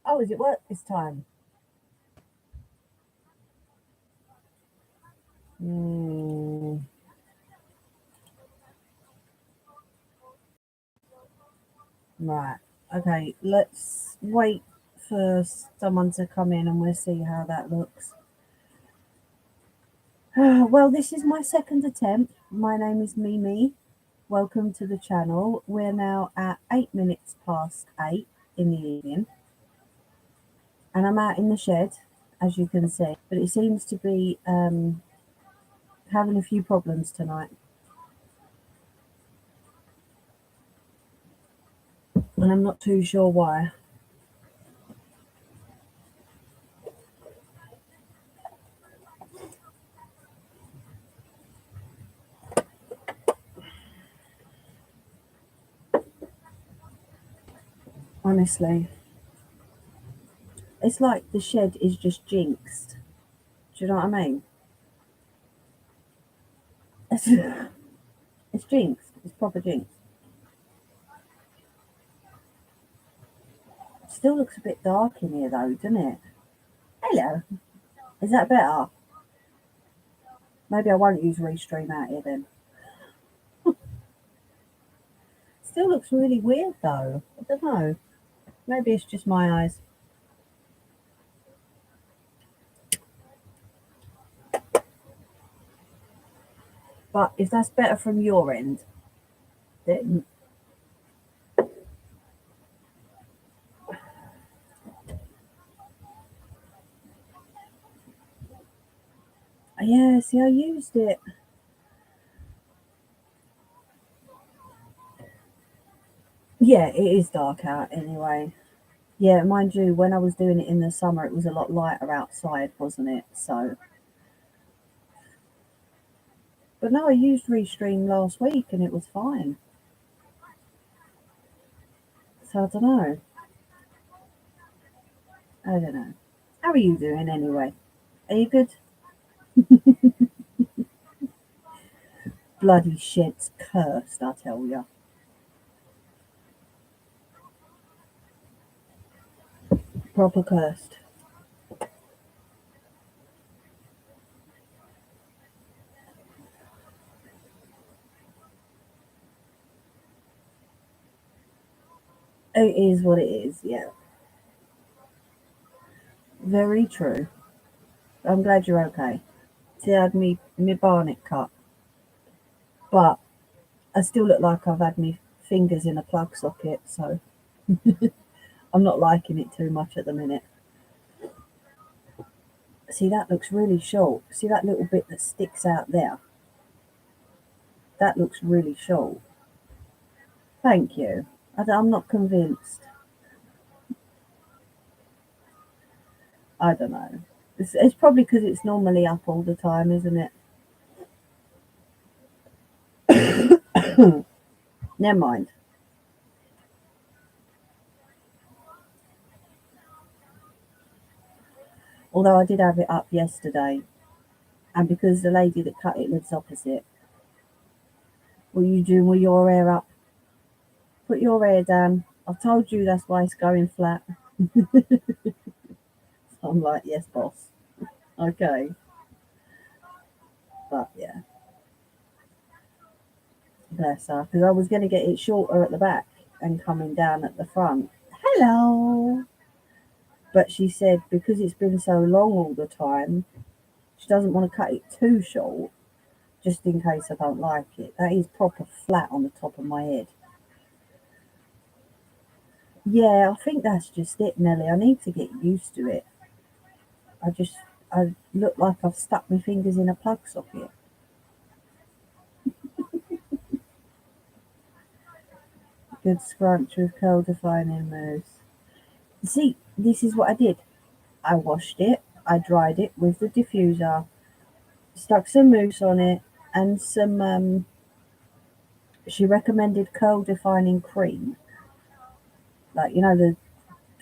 Oh, is it work this time? Hmm. Right. Okay, let's wait for someone to come in and we'll see how that looks. Well, this is my second attempt. My name is Mimi. Welcome to the channel. We're now at 8 minutes past 8 in the evening, and I'm out in the shed, as you can see, but it seems to be having a few problems tonight, and I'm not too sure why. Honestly, it's like the shed is just jinxed. Do you know what I mean? It's, it's jinxed. It's proper jinxed. It still looks a bit dark in here though, doesn't it? Hello. Is that better? Maybe I won't use Restream out here then. Still looks really weird though. I don't know. Maybe it's just my eyes. But if that's better from your end, then yeah, see, I used it. Yeah, it is dark out anyway. Yeah, mind you, when I was doing it in the summer, it was a lot lighter outside, wasn't it? So, but no, I used Restream last week and it was fine. So I don't know. I don't know. How are you doing anyway? Are you good? Bloody shit's cursed, I tell you. Proper cursed. It is what it is, yeah. Very true. I'm glad you're okay. See, I had me barnet cut, but I still look like I've had me fingers in a plug socket, so I'm not liking it too much at the minute. See, that looks really short. See that little bit that sticks out there? That looks really short. Thank you. I'm not convinced. I don't know. It's probably because it's normally up all the time, isn't it? Never mind. Although I did have it up yesterday, and because the lady that cut it lives opposite, what are you doing with your hair up? Put your hair down. I've told you that's why it's going flat. I'm like, yes, boss. Okay. But yeah, bless her. Because I was going to get it shorter at the back and coming down at the front. Hello. But she said because it's been so long all the time, she doesn't want to cut it too short, just in case I don't like it. That is proper flat on the top of my head. Yeah, I think that's just it, Nelly. I need to get used to it. I just, I look like I've stuck my fingers in a plug socket. Good scrunch with curl defining mousse. See, this is what I did. I washed it, I dried it with the diffuser, stuck some mousse on it, and some, she recommended curl defining cream, like, the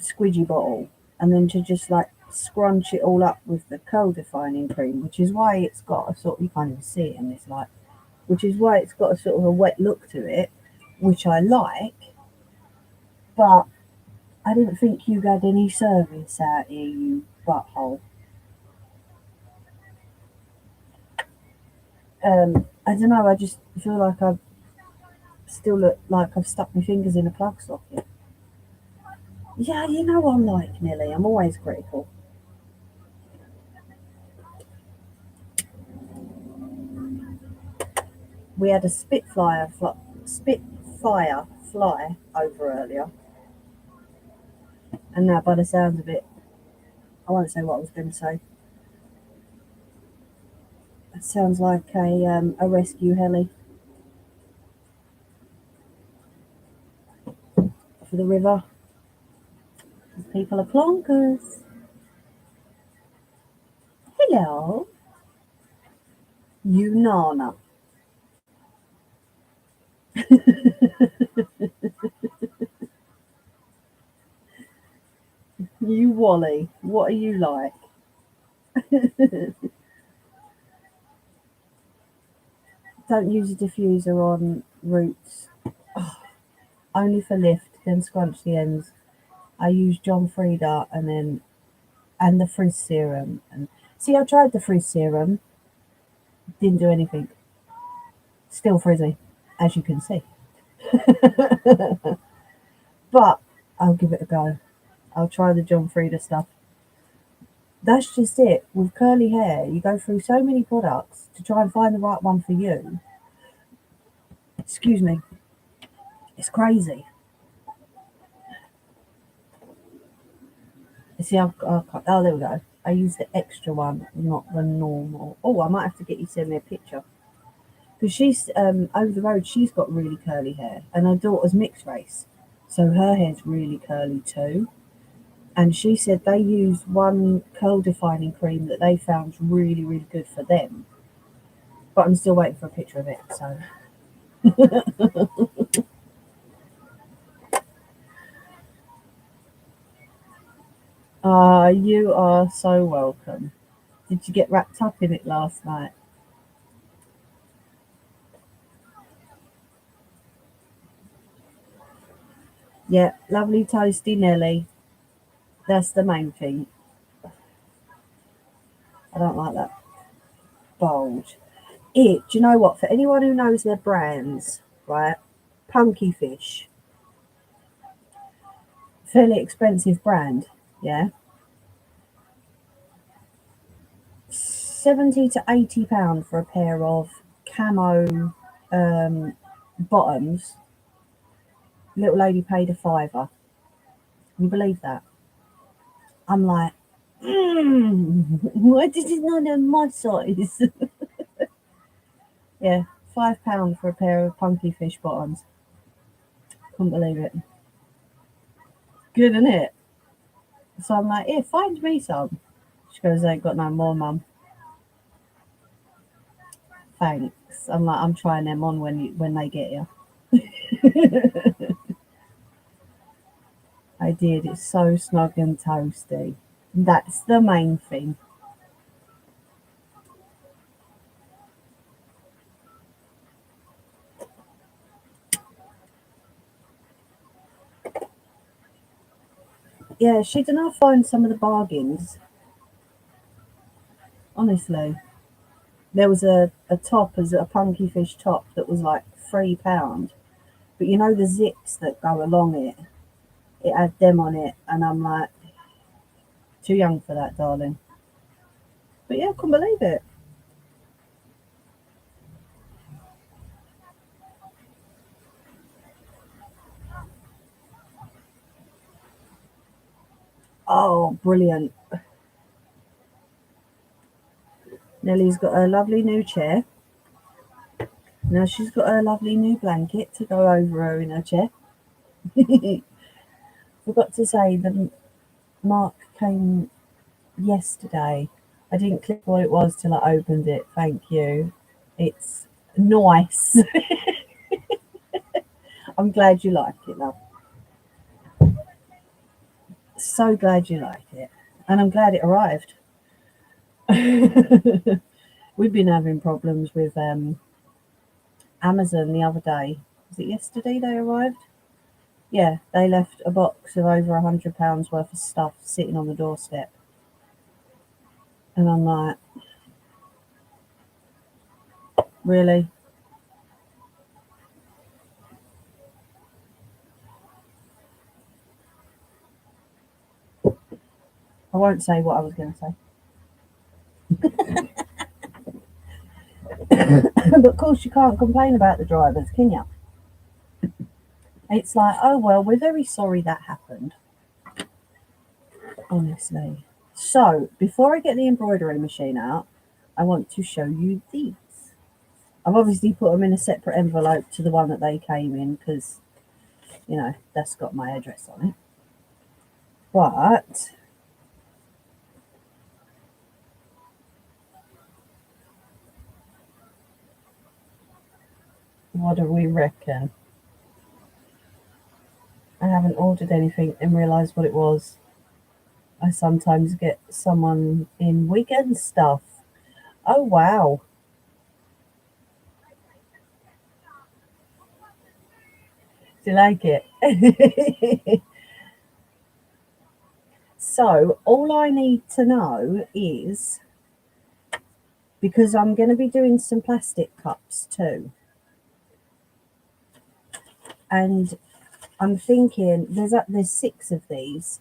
squidgy bottle, and then to just like scrunch it all up with the curl defining cream, which is why it's got a sort of, you can't even see it in this light, which is why it's got a sort of a wet look to it, which I like, but I didn't think you had any service out here, you butthole. I don't know, I just feel like I still look like I've stuck my fingers in a plug socket. Yeah, you know I'm like Nelly, I'm always critical. We had a Spitfire fly over earlier, and now by the sounds of it, I won't say what I was going to say. It sounds like a rescue heli for the river. People are plonkers. Hello, you Nana. You Wally. What are you like? Don't use a diffuser on roots. Only for lift, then scrunch the ends. I use John Frieda and the frizz serum. And see, I tried the frizz serum, didn't do anything. Still frizzy, as you can see. But I'll give it a go. I'll try the John Frieda stuff. That's just it. With curly hair, you go through so many products to try and find the right one for you. Excuse me. It's crazy. You see, oh, there we go. I use the extra one, not the normal. Oh, I might have to get you to send me a picture. Because she's over the road, she's got really curly hair, and her daughter's mixed race. So her hair's really curly too. And she said they use one curl defining cream that they found really, really good for them. But I'm still waiting for a picture of it. So you are so welcome. Did you get wrapped up in it last night? Yeah, lovely toasty Nelly. That's the main thing. I don't like that bulge. Do you know what? For anyone who knows their brands, right? Punky Fish, fairly expensive brand, yeah. 70 to 80 pound for a pair of camo um, bottoms. Little lady paid a fiver. Can you believe that? I'm like, why did it not have my size? Yeah, £5 for a pair of Punky Fish bottoms. Couldn't believe it. Good, isn't it? So I'm like, here, find me some. She goes, I ain't got no more, mum. Thanks. I'm like, I'm trying them on when they get here. I did. It's so snug and toasty. That's the main thing. Yeah, she did not find some of the bargains. Honestly, there was a top as a Punky Fish top that was like £3, but you know the zips that go along it. It had them on it, and I'm like, too young for that, darling. But yeah, I couldn't believe it. Oh, brilliant! Nellie's got a lovely new chair. Now she's got a lovely new blanket to go over her in her chair. Forgot to say that Mark came yesterday. I didn't click what it was till I opened it. Thank you. It's nice. I'm glad you like it, love. So glad you like it. And I'm glad it arrived. We've been having problems with Amazon the other day. Was it yesterday they arrived? Yeah, they left a box of over £100 worth of stuff sitting on the doorstep. And I'm like, really? I won't say what I was going to say. But of course, you can't complain about the drivers, can you? It's like, oh well, we're very sorry that happened, honestly. So, before I get the embroidery machine out, I want to show you these. I've obviously put them in a separate envelope to the one that they came in because, that's got my address on it. But what do we reckon? I haven't ordered anything and realised what it was. I sometimes get someone in weekend stuff. Oh wow. Do you like it? So all I need to know is, because I'm going to be doing some plastic cups too, and I'm thinking there's 6 of these,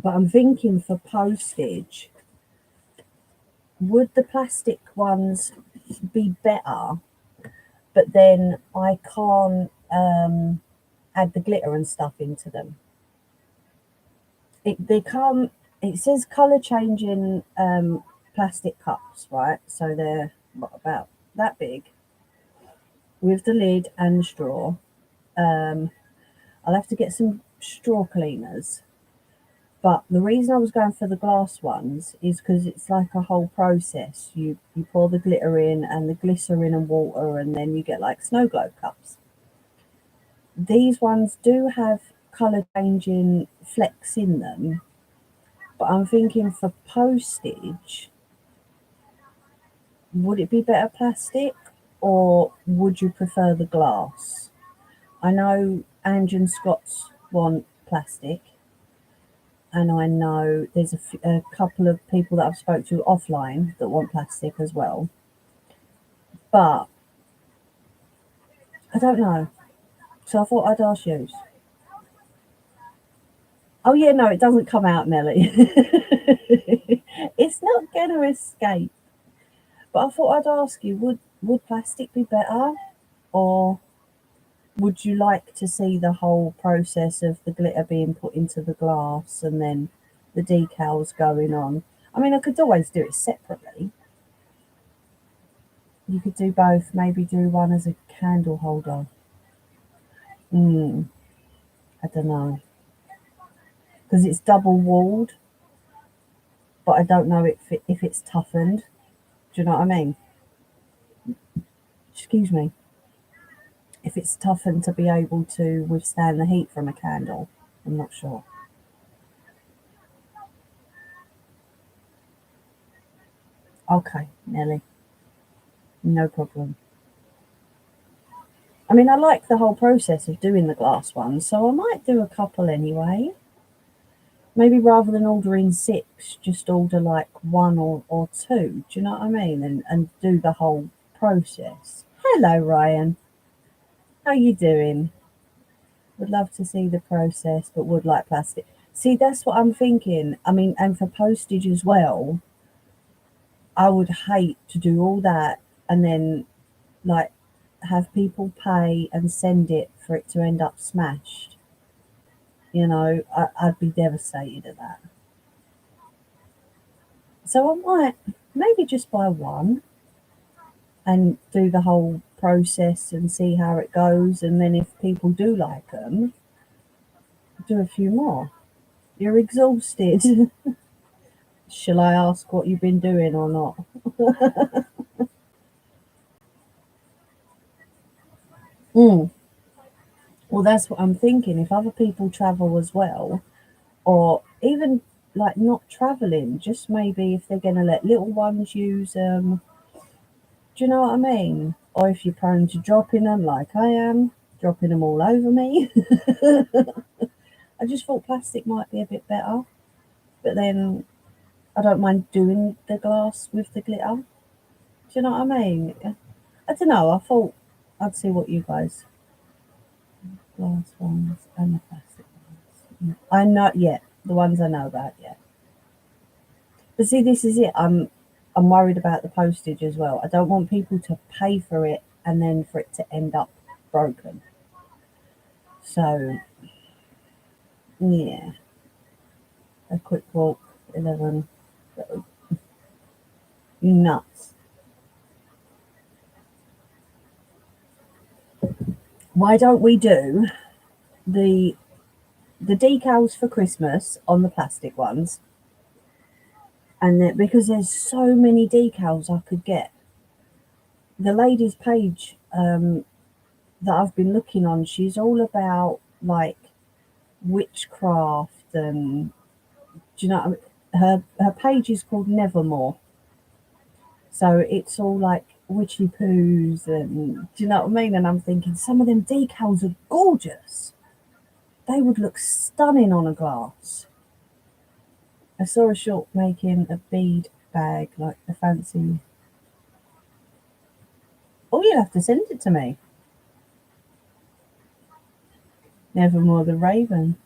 but I'm thinking for postage, would the plastic ones be better? But then I can't add the glitter and stuff into them. They come. It says color changing plastic cups, right? So they're about that big with the lid and straw. Um, I'll have to get some straw cleaners. But the reason I was going for the glass ones is because it's like a whole process. You pour the glitter in and the glycerin and water, and then you get like snow globe cups. These ones do have colour changing flecks in them, but I'm thinking for postage, would it be better plastic or would you prefer the glass? I know Ange and Scott's want plastic, and I know there's a couple of people that I've spoke to offline that want plastic as well. But I don't know. So I thought I'd ask you. Oh yeah, no, it doesn't come out, Nelly. It's not gonna escape. But I thought I'd ask you, would plastic be better? Or would you like to see the whole process of the glitter being put into the glass and then the decals going on? I mean, I could always do it separately. You could do both, maybe do one as a candle holder. I don't know. Because it's double walled, but I don't know if it's toughened. Do you know what I mean? Excuse me. If it's toughened to be able to withstand the heat from a candle. I'm not sure. Okay, Nelly, no problem. I mean, I like the whole process of doing the glass ones, so I might do a couple anyway. Maybe rather than ordering 6, just order like one or two. Do you know what I mean? And do the whole process. Hello, Ryan. How you doing? Would love to see the process, but would like plastic. See, that's what I'm thinking. I mean, and for postage as well, I would hate to do all that and then like have people pay and send it for it to end up smashed. I'd be devastated at that. So I might maybe just buy one and do the whole process and see how it goes. And then if people do like them, do a few more. You're exhausted. Shall I ask what you've been doing or not? Mm. Well, that's what I'm thinking. If other people travel as well, or even like not traveling, just maybe if they're going to let little ones use them, do you know what I mean? Or if you're prone to dropping them like I am, dropping them all over me. I just thought plastic might be a bit better, but then I don't mind doing the glass with the glitter. Do you know what I mean? I don't know. I thought I'd see what you guys glass ones and the plastic ones. I know, yeah, the ones I know about, yeah. But see, this is it. I'm worried about the postage as well. I don't want people to pay for it and then for it to end up broken. So yeah, a quick walk, 11. Nuts. Why don't we do the the decals for Christmas on the plastic ones? And then, because there's so many decals I could get. The lady's page that I've been looking on, she's all about like witchcraft and do you know what I mean? Her page is called Nevermore. So it's all like witchy poos and do you know what I mean? And I'm thinking some of them decals are gorgeous. They would look stunning on a glass. I saw a shop making a bead bag like the fancy. Oh, you'll have to send it to me. Nevermore the Raven.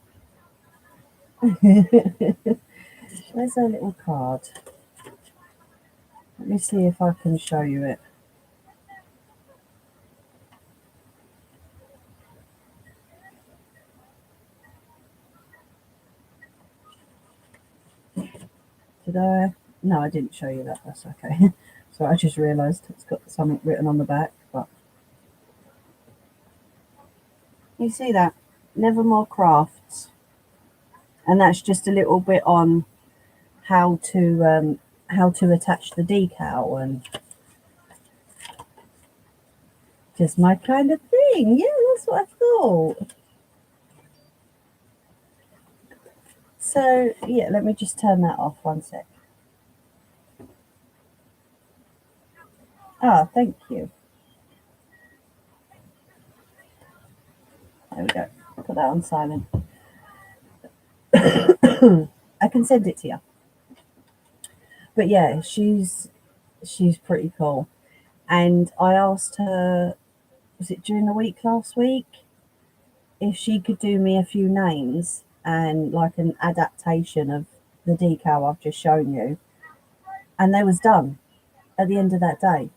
Where's her little card? Let me see if I can show you it. Did I? No, I didn't show you that. That's okay. So I just realised it's got something written on the back. But you see that? Nevermore Crafts. And that's just a little bit on how to attach the decal and just my kind of thing. Yeah, that's what I thought. So yeah, let me just turn that off 1 sec. Ah, thank you. There we go. Put that on silent. I can send it to you. But yeah, she's pretty cool. And I asked her, was it during the week last week, if she could do me a few names and like an adaptation of the decal I've just shown you. And they was done at the end of that day.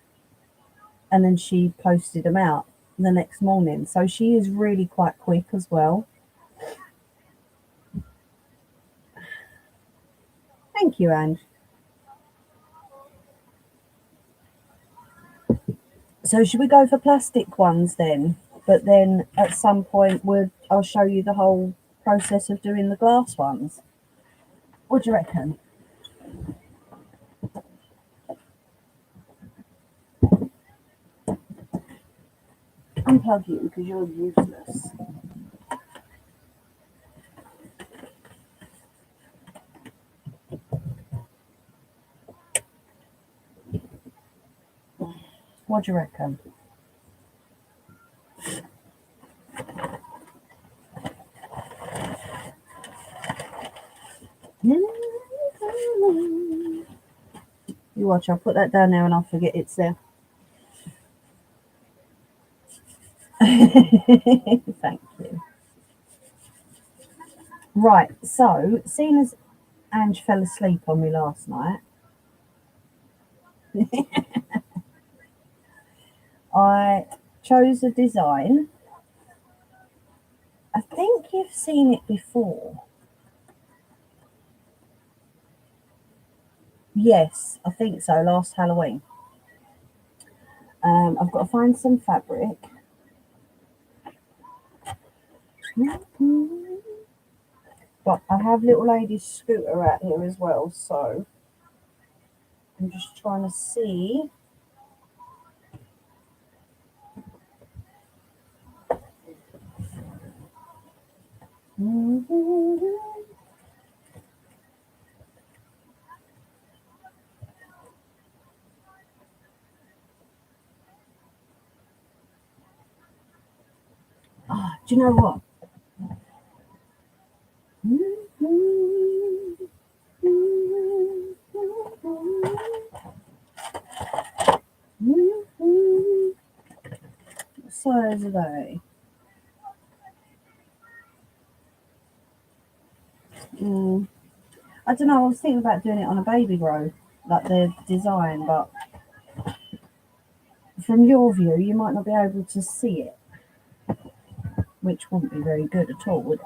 And then she posted them out the next morning. So she is really quite quick as well. Thank you, Ange. So should we go for plastic ones then? But then at some point I'll show you the whole process of doing the glass ones. What do you reckon? Unplug you because you're useless. What do you reckon? You watch, I'll put that down there and I'll forget it's there. Thank you. Right, so seeing as Ange fell asleep on me last night, I chose a design. I think you've seen it before. Yes, I think so, last Halloween. I've got to find some fabric. But I have little lady's scooter out here as well, so I'm just trying to see. Do you know what? What size are they? I don't know. I was thinking about doing it on a baby grow, like the design, but from your view, you might not be able to see it, which wouldn't be very good at all, would it?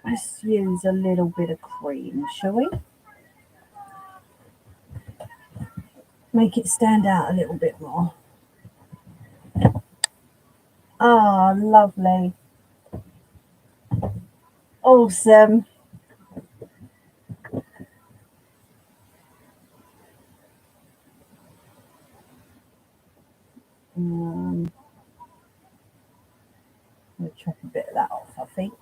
Let's use a little bit of cream, shall we? Make it stand out a little bit more. Ah, lovely. Awesome. I'll chop a bit of that off, I think.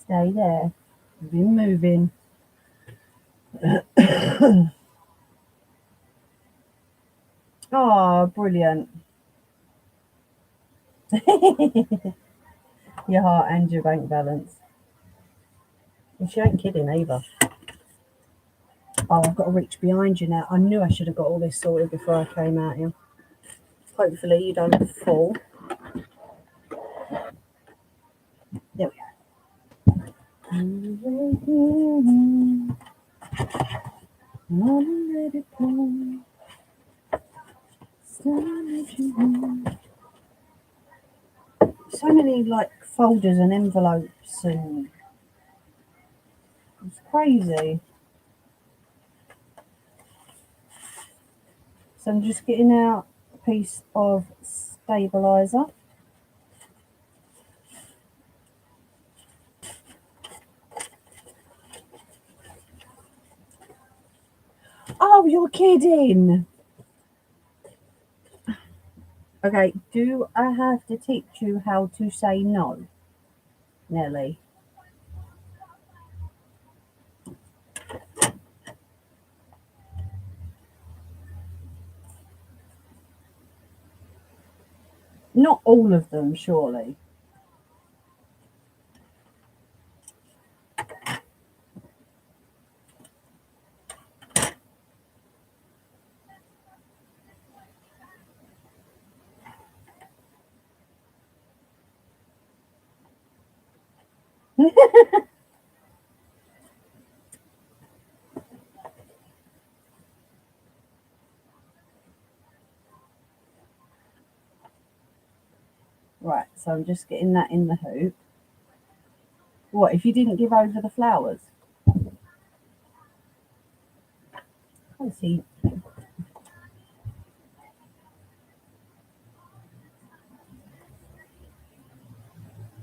Stay there. We've been moving. Oh, brilliant. Your heart and your bank balance. And she ain't kidding either. Oh, I've got to reach behind you now. I knew I should have got all this sorted before I came out here. Hopefully you don't fall. There we go. So many like folders and envelopes, and it's crazy. So I'm just getting out a piece of stabilizer. Oh, you're kidding. Okay, do I have to teach you how to say no, Nelly? Not all of them, surely. Right, so I'm just getting that in the hoop. What, if you didn't give over the flowers? I see.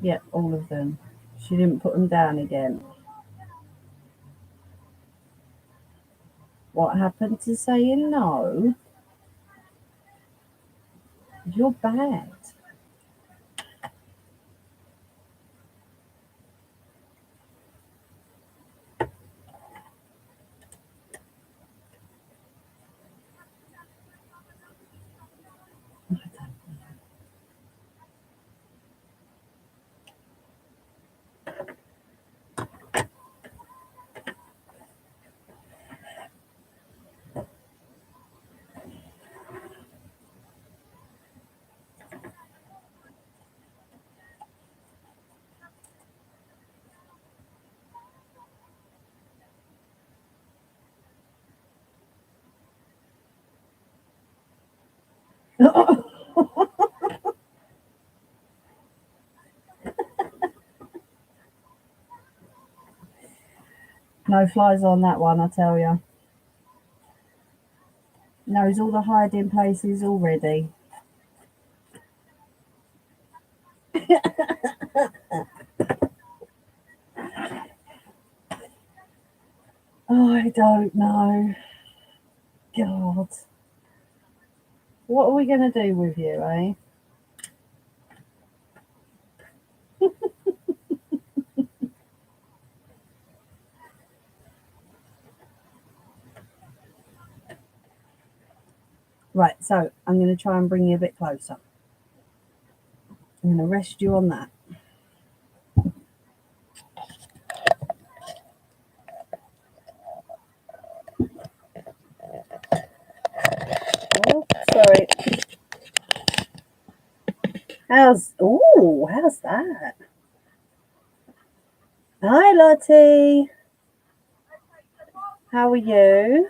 Yep, all of them. She didn't put them down again. What happened to saying no? You're bad. No flies on that one, I tell you. Knows all the hiding places already. I don't know. God. What are we going to do with you, eh? Right, so I'm going to try and bring you a bit closer. I'm going to rest you on that. Oh, sorry. How's that? Hi, Lottie. How are you?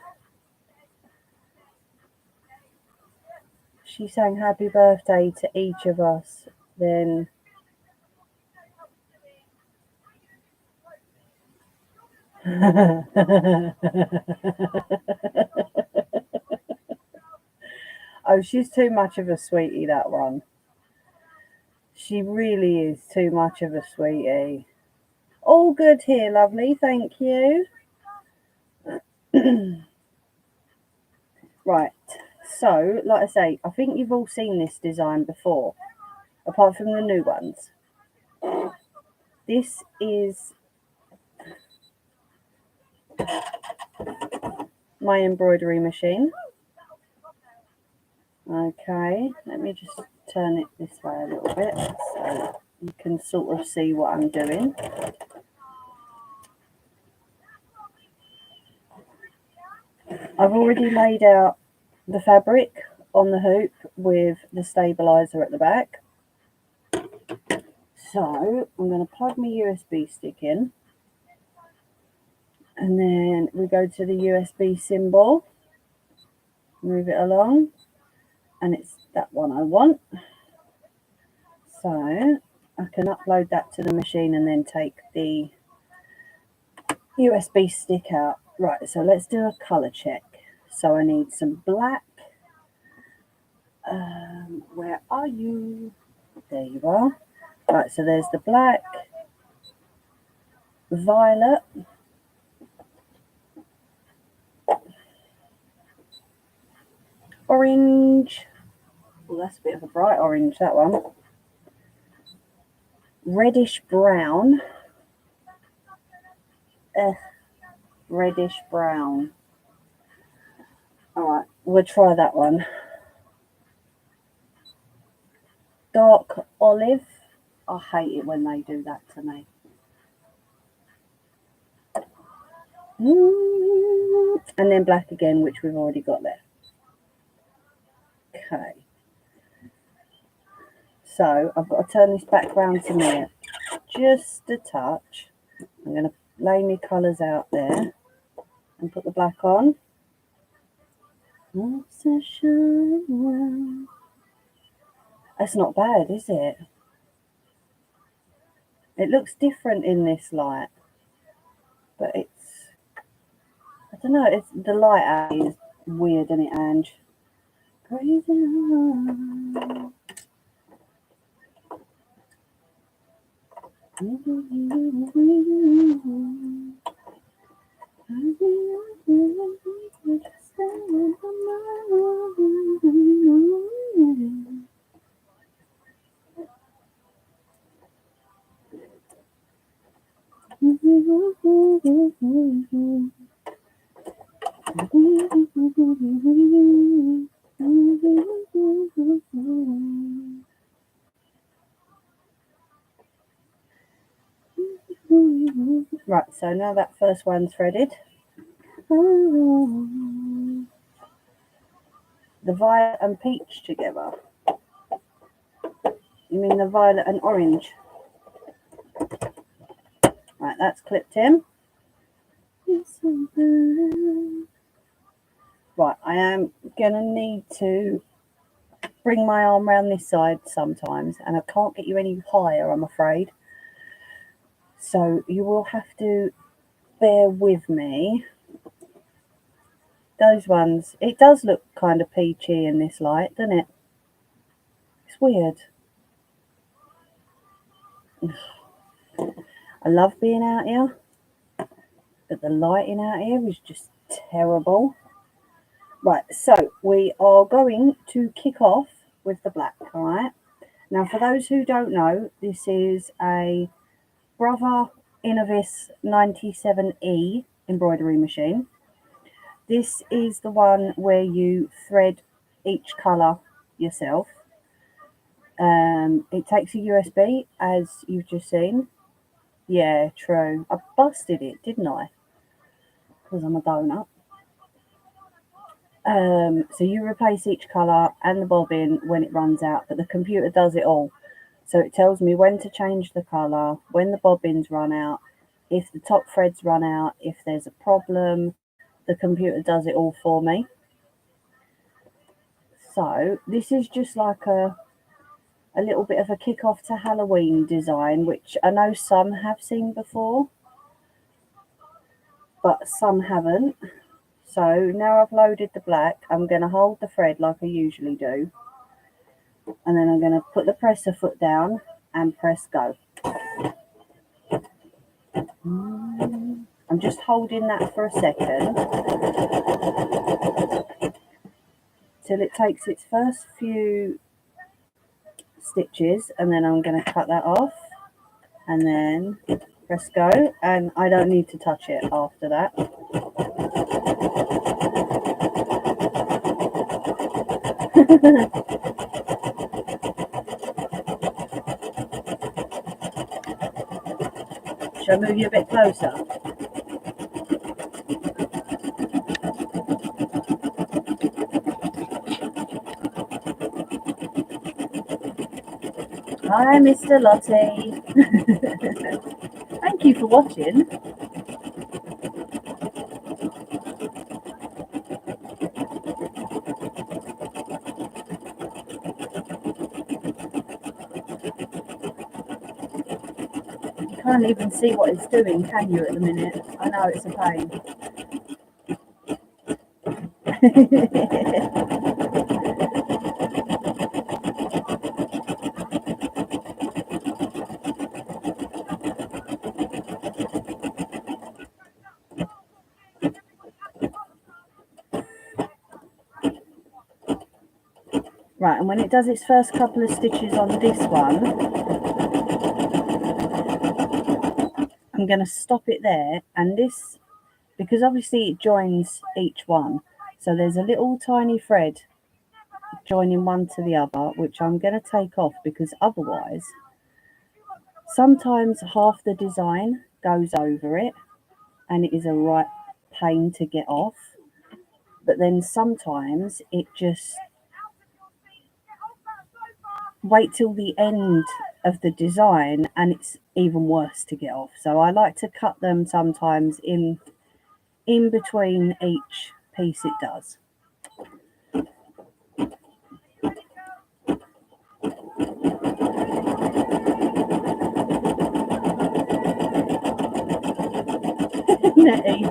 She sang happy birthday to each of us. Then oh, she's too much of a sweetie, that one. She really is too much of a sweetie. All good here, lovely, thank you. Right, so, like I say, I think you've all seen this design before, apart from the new ones. This is my embroidery machine. Okay, let me just turn it this way a little bit so you can sort of see what I'm doing. I've already laid out the fabric on the hoop with the stabilizer at the back. So I'm going to plug my USB stick in, and then we go to the USB symbol, move it along, and it's that one I want. So I can upload that to the machine and then take the USB stick out. Right, so let's do a colour check. So I need some black. Where are you? There you are. Right, so there's the black, violet, orange. Well, that's a bit of a bright orange, that one. Reddish brown. Reddish brown. Alright, we'll try that one. Dark olive. I hate it when they do that to me. And then black again, which we've already got there. Okay. So I've got to turn this back round to me just a touch. I'm going to lay my colours out there and put the black on. That's not bad, is it? It looks different in this light, but it's, I don't know, it's the light is weird, isn't it, Ange? Crazy. Right, so now that first one's threaded. The violet and peach together. You mean the violet and orange? Right, that's clipped in. Right, I am going to need to bring my arm around this side sometimes, and I can't get you any higher, I'm afraid. So you will have to bear with me. Those ones, it does look kind of peachy in this light, doesn't it? It's weird. I love being out here, but the lighting out here is just terrible. Right, so we are going to kick off with the black, all right? Now, for those who don't know, this is a Brother Innovis 97E embroidery machine. This is the one where you thread each colour yourself. It takes a USB, as you've just seen. Yeah, true. I busted it, didn't I? Because I'm a donut. So you replace each colour and the bobbin when it runs out, but the computer does it all. So it tells me when to change the colour, when the bobbins run out, if the top threads run out, if there's a problem, the computer does it all for me. So this is just like a little bit of a kick-off to Halloween design, which I know some have seen before, but some haven't. So now I've loaded the black, I'm going to hold the thread like I usually do, and then I'm going to put the presser foot down and press go. I'm just holding that for a second till it takes its first few stitches, and then I'm going to cut that off and then press go, and I don't need to touch it after that. Shall I move you a bit closer? Hi, Mr. Lottie. Thank you for watching. You can't even see what it's doing, can you, at the minute? I know it's a pain. Right, and when it does its first couple of stitches on this one, I'm going to stop it there, and this, because obviously it joins each one, so there's a little tiny thread joining one to the other, which I'm going to take off, because otherwise sometimes half the design goes over it and it is a right pain to get off, but then sometimes it just wait till the end of the design and it's even worse to get off. So I like to cut them sometimes in between each piece it does. Nettie.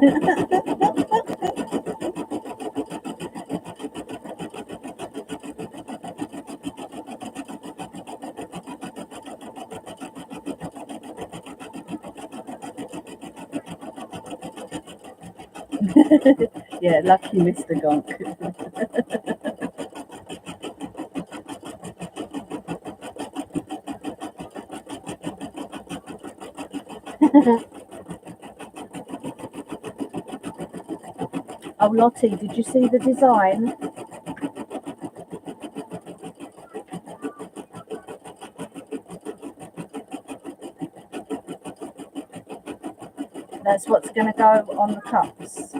Yeah, lucky Mr. Gonk. Oh, Lottie, did you see the design? That's what's going to go on the cups.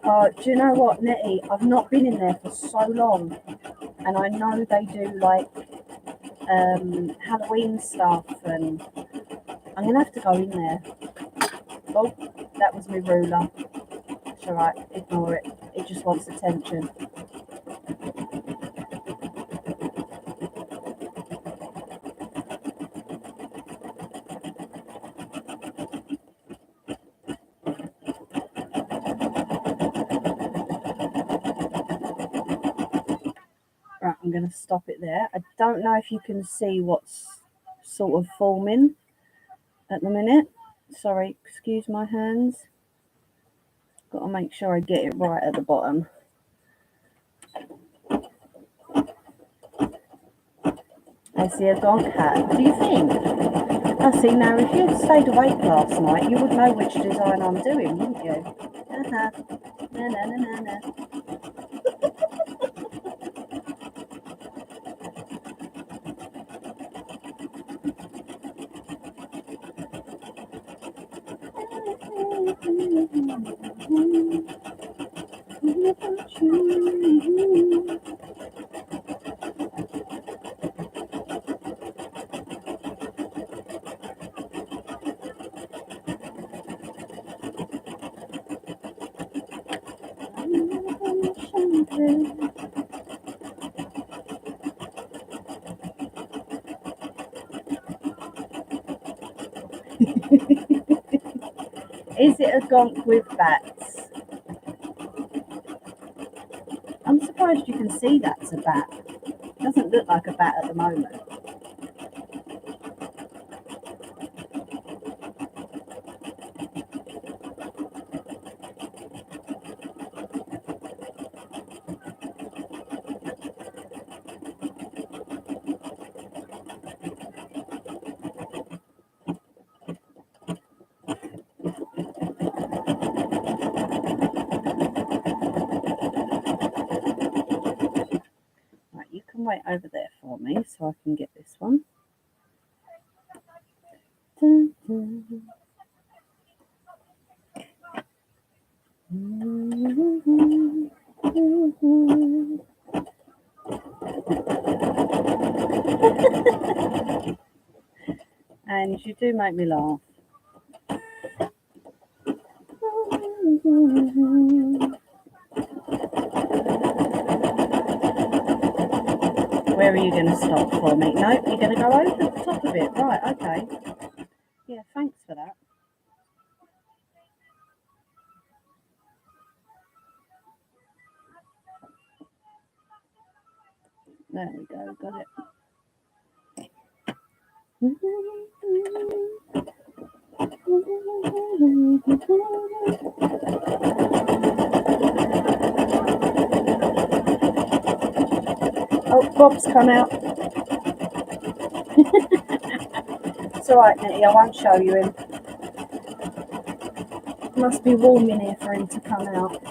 Oh, do you know what, Nettie? I've not been in there for so long, and I know they do like Halloween stuff, and I'm going to have to go in there. Oh, that was my ruler. It's alright, ignore it. It just wants attention. Right, I'm going to stop it there. I don't know if you can see what's sort of forming at the minute. Sorry, excuse my hands. Got to make sure I get it right at the bottom. I see a dog hat. Do you think? I see, now if you'd stayed awake last night, you would know which design I'm doing, wouldn't you? Na na na na na. Is it a gonk with bats? I'm surprised you can see that's a bat. It doesn't look like a bat at the moment. Right, you can wait over there for me so I can get this one. Dun, dun. And you do make me laugh. Where are you going to stop for me? No, you're going to go over the top of it. Right, okay. Yeah, thanks for that. There we go, got it. Oh, Bob's come out. It's alright, Nettie, I won't show you him. It must be warm in here for him to come out.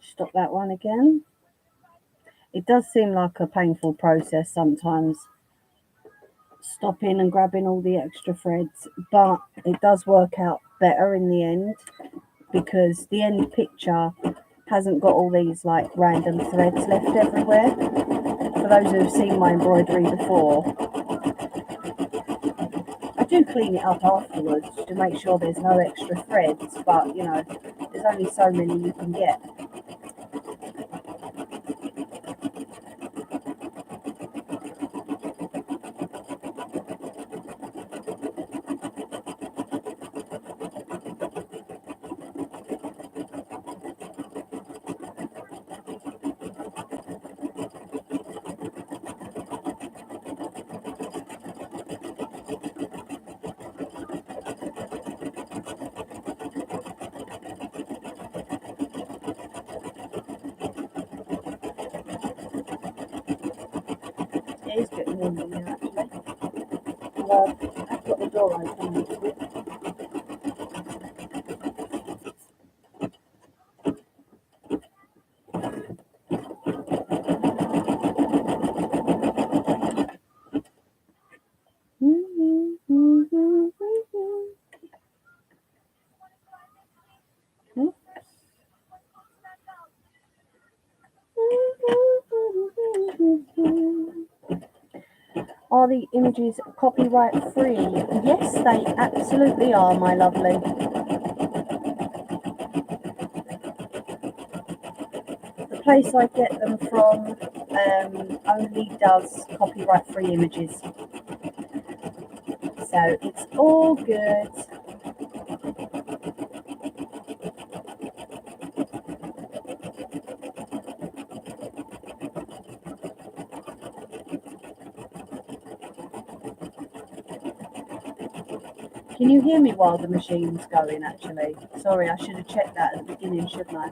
Stop that one again. It does seem like a painful process sometimes, stopping and grabbing all the extra threads, but it does work out better in the end because the end picture hasn't got all these like random threads left everywhere. For those who have seen my embroidery before, I do clean it up afterwards to make sure there's no extra threads, but you know, there's only so many you can get. hear me now, actually. Well, I've got the door open a little bit. Are the images copyright free? Yes, they absolutely are, my lovely. The place I get them from only does copyright free images. So it's all good. Can you hear me while the machine's going, actually? Sorry, I should have checked that at the beginning, shouldn't I?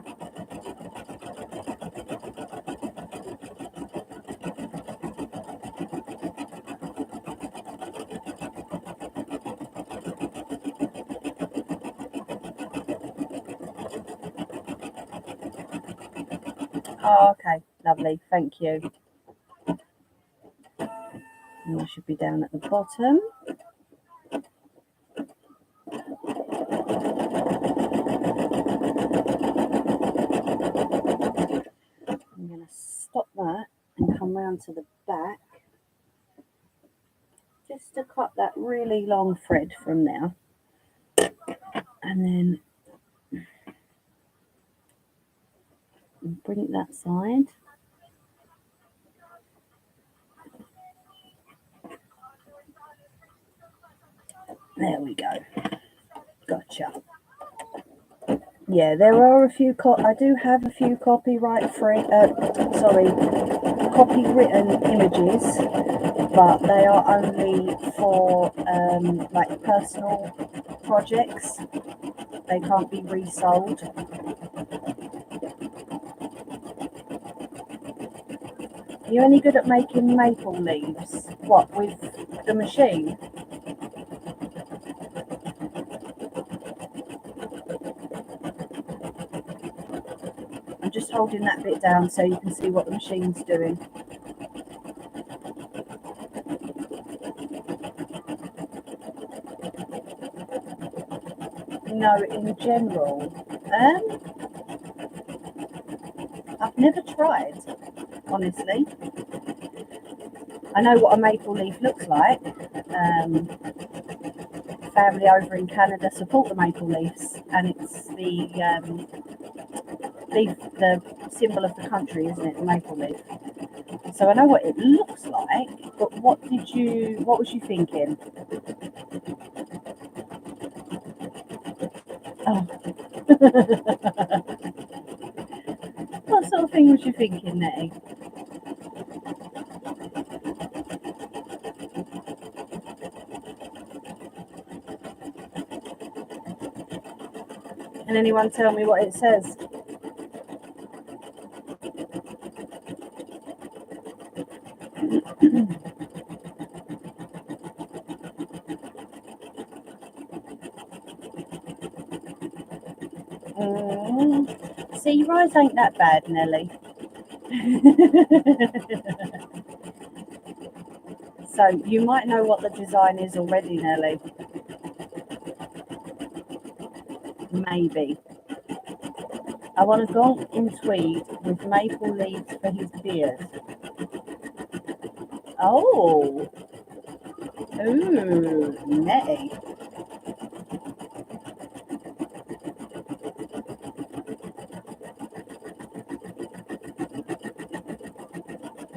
Oh, okay, lovely, thank you. And I should be down at the bottom. I'm going to stop that and come round to the back just to cut that really long thread from there, and then bring it that side. There we go. Gotcha. Yeah, there are a few. I do have a few copyright free. Copywritten images, but they are only for like personal projects. They can't be resold. Are you any good at making maple leaves? What, with the machine? I'm just holding that bit down so you can see what the machine's doing. No, in general, I've never tried, honestly. I know what a maple leaf looks like. Family over in Canada support the maple leaves, and it's the leaf, the symbol of the country, isn't it? The maple leaf. So I know what it looks like, but what was you thinking? Oh. What sort of thing was you thinking, Nettie? Can anyone tell me what it says? See, your eyes ain't that bad, Nelly. So you might know what the design is already, Nelly. Maybe. I want a gonk in tweed with maple leaves for his beard. Oh. Ooh, Nettie.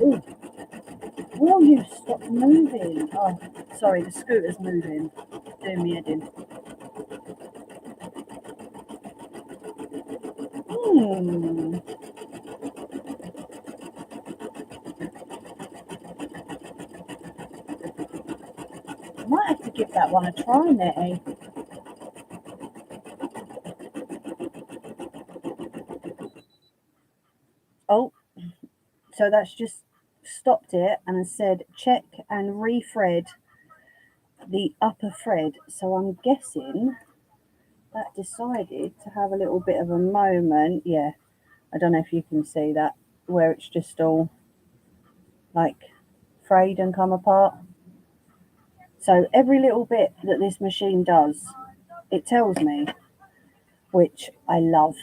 Ooh. Will you stop moving? Oh, sorry, the scooter's moving. Doing me head in. I might have to give that one a try, Nettie. Oh, so that's just stopped it and said check and re-thread the upper thread. So I'm guessing that decided to have a little bit of a moment. Yeah, I don't know if you can see that, where it's just all like frayed and come apart. So every little bit that this machine does, it tells me, which I love.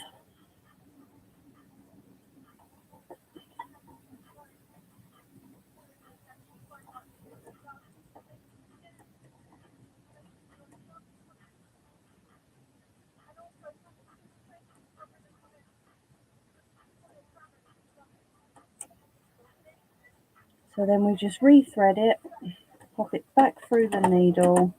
So then we just re-thread it, pop it back through the needle,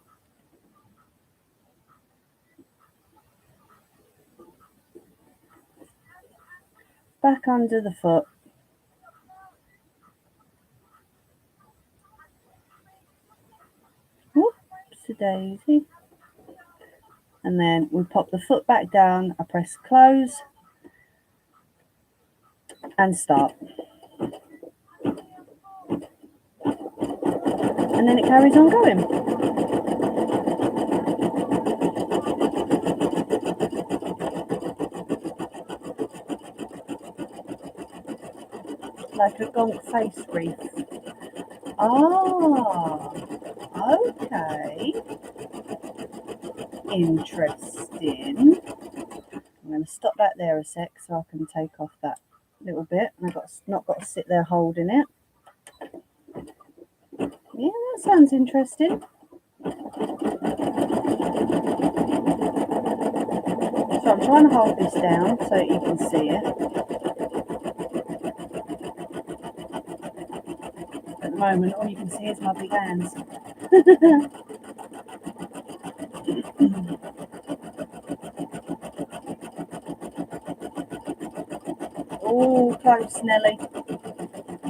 back under the foot, whoopsie-daisy, and then we pop the foot back down, I press close and start. And then it carries on going. Like a gonk face wreath. Ah, okay. Interesting. I'm going to stop that there a sec so I can take off that little bit. And I've not got to sit there holding it. Yeah, that sounds interesting. So I'm trying to hold this down so that you can see it. At the moment, all you can see is my big hands. Oh, close, Nelly.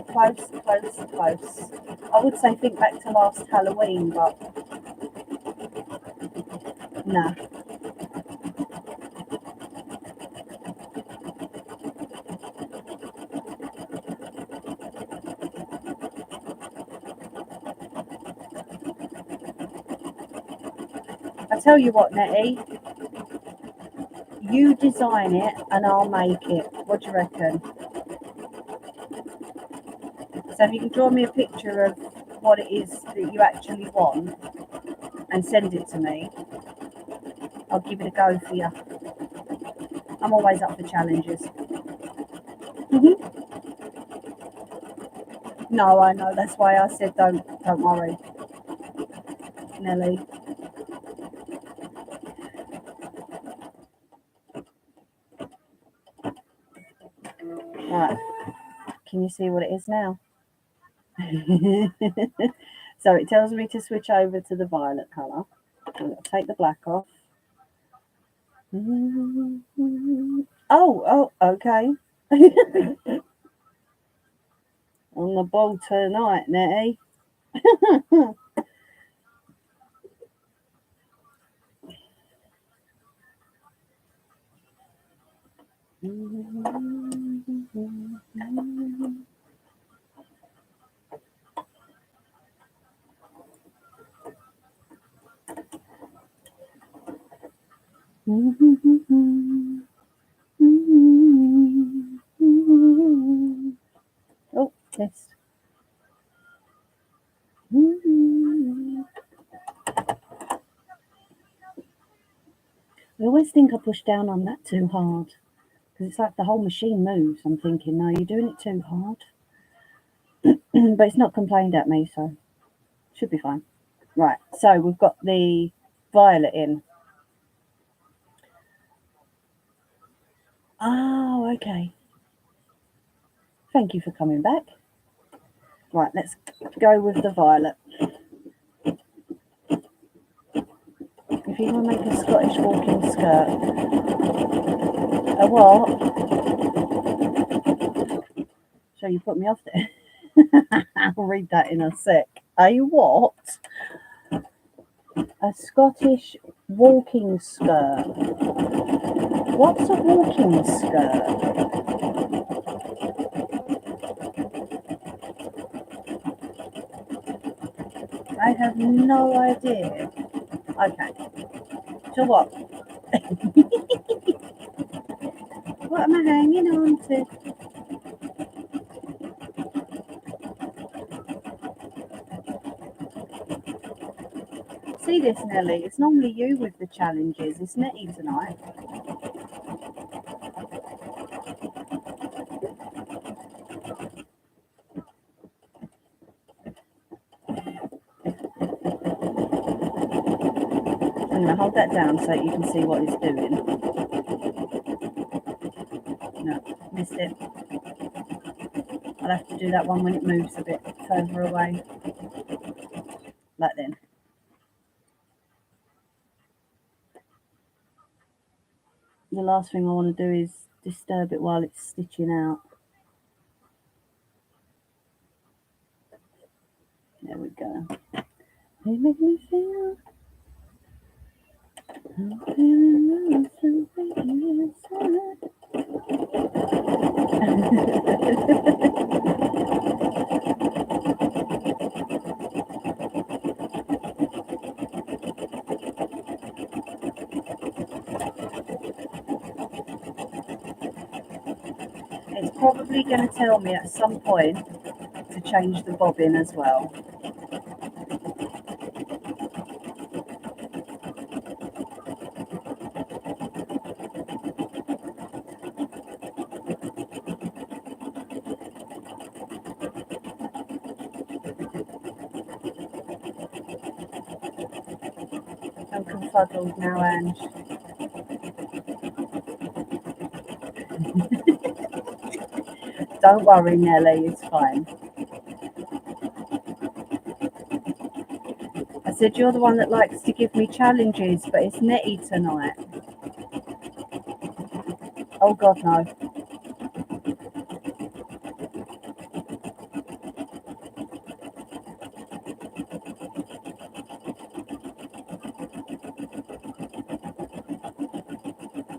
Close, close, close. I would say think back to last Halloween, but nah. I tell you what, Nettie, you design it and I'll make it. What do you reckon? So if you can draw me a picture of what it is that you actually want and send it to me, I'll give it a go for you. I'm always up for challenges. No, I know. That's why I said don't worry, Nelly. Right. Can you see what it is now? So it tells me to switch over to the violet colour. I'm going to take the black off. Oh, okay. On the ball tonight, Nettie. Oh, yes. I always think I push down on that too hard because it's like the whole machine moves. I'm thinking, no, you're doing it too hard. But it's not complained at me, so should be fine. Right, so we've got the violet in. Oh, okay. Thank you for coming back. Right, let's go with the violet. If you want to make a Scottish walking skirt. A what? So you put me off there. I'll read that in a sec. A what? A Scottish walking skirt. What's a walking skirt? I have no idea. Okay. So what? What am I hanging on to? See this, Nelly? It's normally you with the challenges. It's Nettie tonight. I'm going to hold that down so you can see what it's doing. No, missed it. I'll have to do that one when it moves a bit further away. Like then. The last thing I want to do is disturb it while it's stitching out. There we go. They make me feel it's probably going to tell me at some point to change the bobbin as well. I'm confuddled now, Ange. Don't worry, Nelly, it's fine. I said you're the one that likes to give me challenges, but it's Nettie tonight. Oh God, no.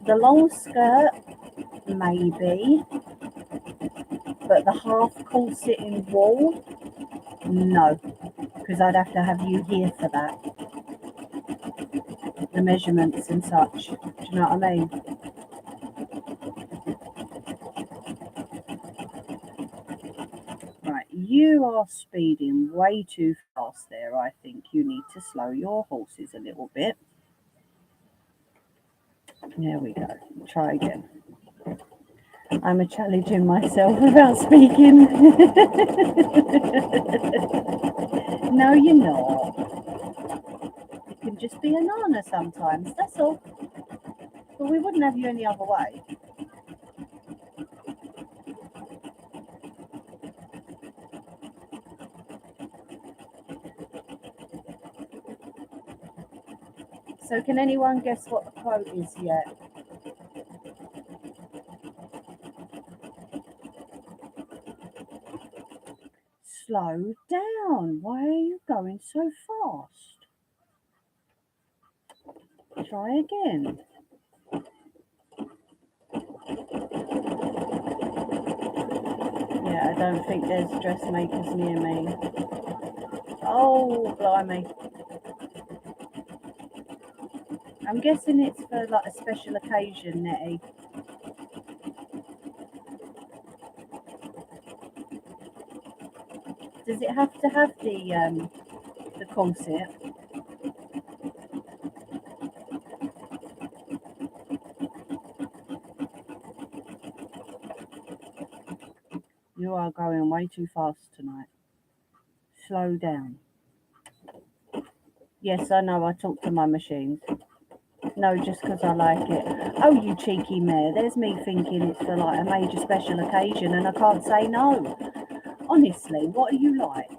The long skirt, maybe, but the half corset in wool, no, because I'd have to have you here for that. The measurements and such. Do you know what I mean? Right, you are speeding way too fast there. I think you need to slow your horses a little bit. There we go. Try again. I'm challenging myself without speaking. No, you're not. You can just be a nana sometimes, that's all. But we wouldn't have you any other way. So can anyone guess what the quote is yet? Slow down. Why are you going so fast? Try again. Yeah, I don't think there's dressmakers near me. Oh, blimey. I'm guessing it's for like a special occasion, Nettie. Does it have to have the corset? You are going way too fast tonight. Slow down. Yes, I know, I talk to my machines. No, just because I like it. Oh, you cheeky mare. There's me thinking it's for like a major special occasion and I can't say no. Honestly, what are you like?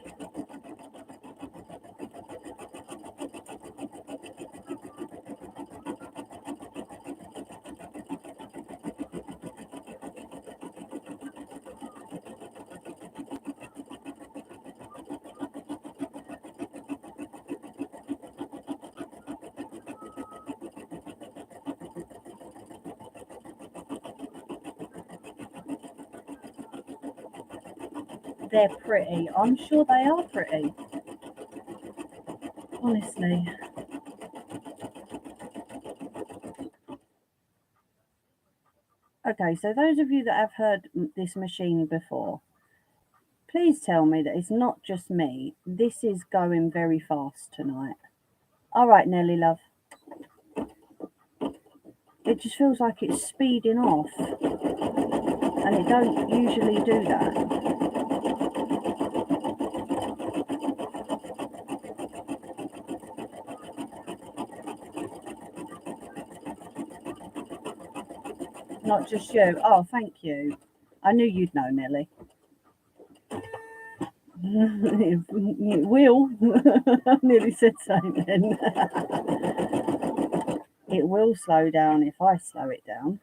They're pretty. I'm sure they are pretty. Honestly. Okay, so those of you that have heard this machine before, please tell me that it's not just me. This is going very fast tonight. All right, Nelly, love. It just feels like it's speeding off, and it don't usually do that. Not just you. Oh, thank you. I knew you'd know, Nelly. It will. I nearly said something then. It will slow down if I slow it down.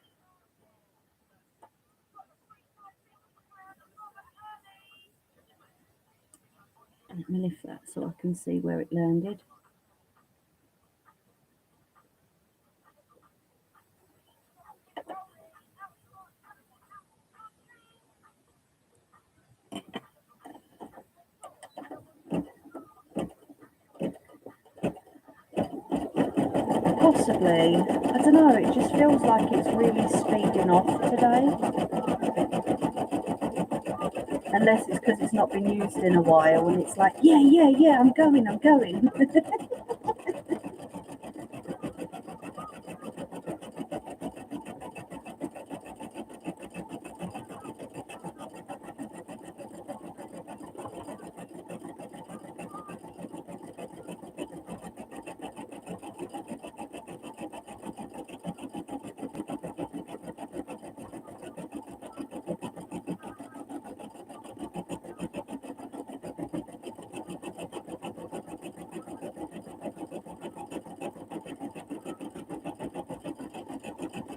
Let me lift that so I can see where it landed. Possibly. I don't know, it just feels like it's really speeding off today. Unless it's because it's not been used in a while and it's like, yeah, yeah, yeah, I'm going.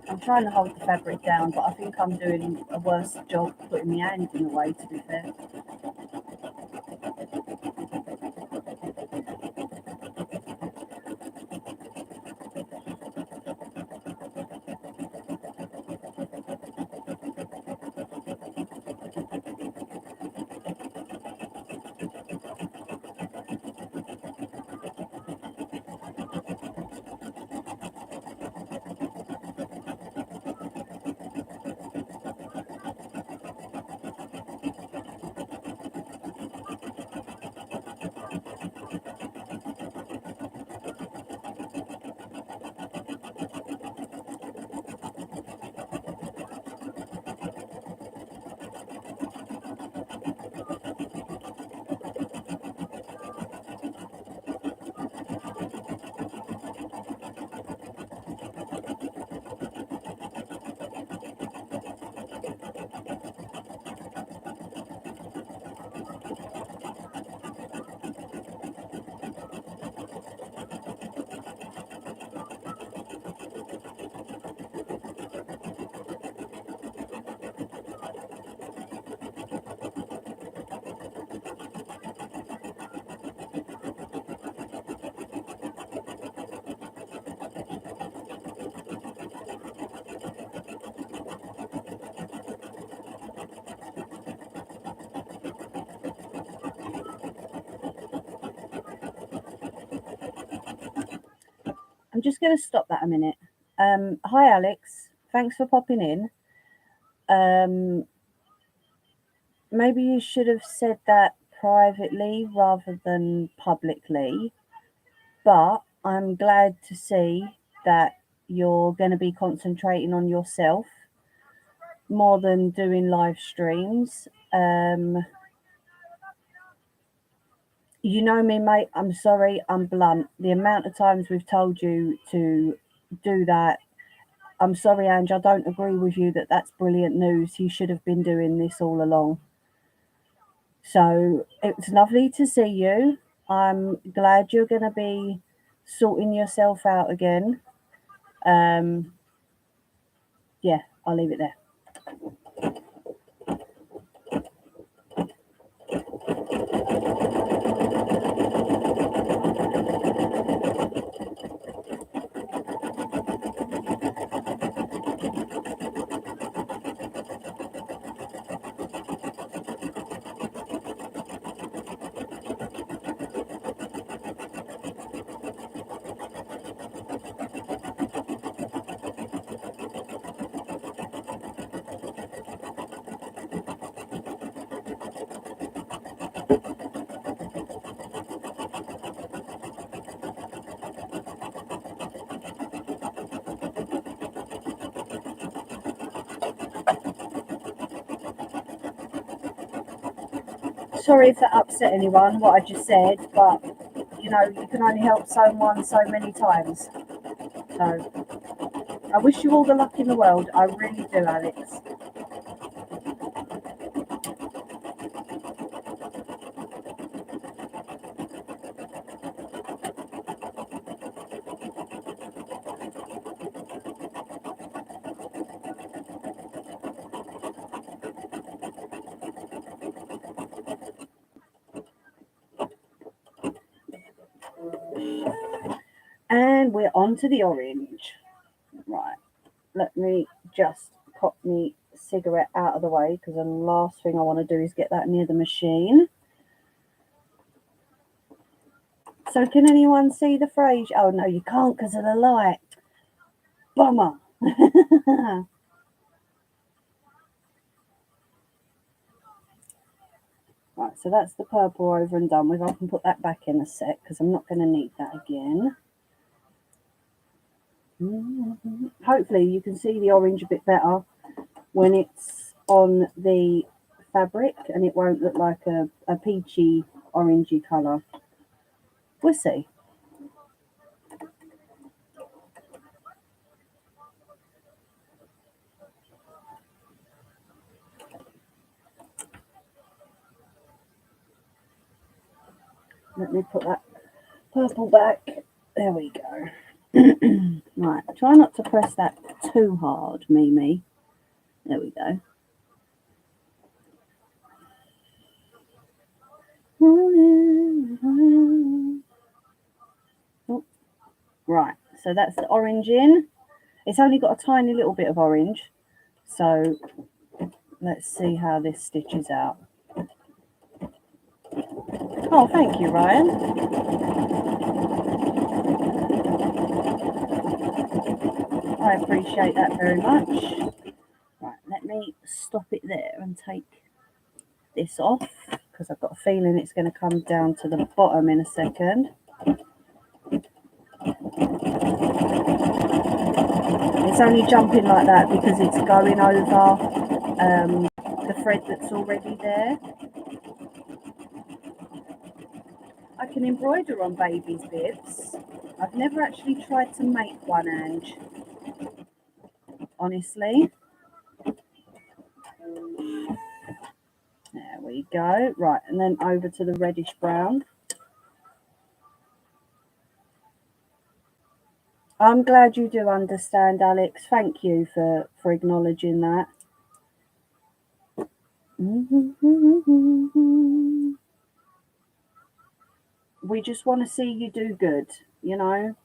I'm trying to hold the fabric down, but I think I'm doing a worse job putting my hand in the way, to be fair. I'm just going to stop that a minute. Hi, Alex. Thanks for popping in. Maybe you should have said that privately rather than publicly, but I'm glad to see that you're going to be concentrating on yourself more than doing live streams. You know me, mate. I'm sorry, I'm blunt. The amount of times we've told you to do that, I'm sorry, Ange, I don't agree with you that that's brilliant news. He should have been doing this all along. So it's lovely to see you. I'm glad you're going to be sorting yourself out again. Um, yeah, I'll leave it there. Sorry if that upset anyone, what I just said, but you know, you can only help someone so many times. So I wish you all the luck in the world. I really do, Alex. And we're on to the orange. Right, let me just pop me cigarette out of the way because the last thing I want to do is get that near the machine. So can anyone see the phrase? Oh no, you can't because of the light. Bummer. Right, so that's the purple over and done with. I can put that back in a sec because I'm not going to need that again. Hopefully you can see the orange a bit better when it's on the fabric and it won't look like a peachy orangey colour. We'll see. Let me put that purple back. There we go. Right, try not to press that too hard, Mimi. There we go. Oh, right, so that's the orange in. It's only got a tiny little bit of orange. So let's see how this stitches out. Oh, thank you, Ryan. I appreciate that very much. Right, let me stop it there and take this off because I've got a feeling it's going to come down to the bottom in a second. It's only jumping like that because it's going over the thread that's already there. I can embroider on babies' bibs. I've never actually tried to make one, Ange. Honestly. There we go. Right, and then over to the reddish brown. I'm glad you do understand, Alex. Thank you for acknowledging that. We just want to see you do good, you know.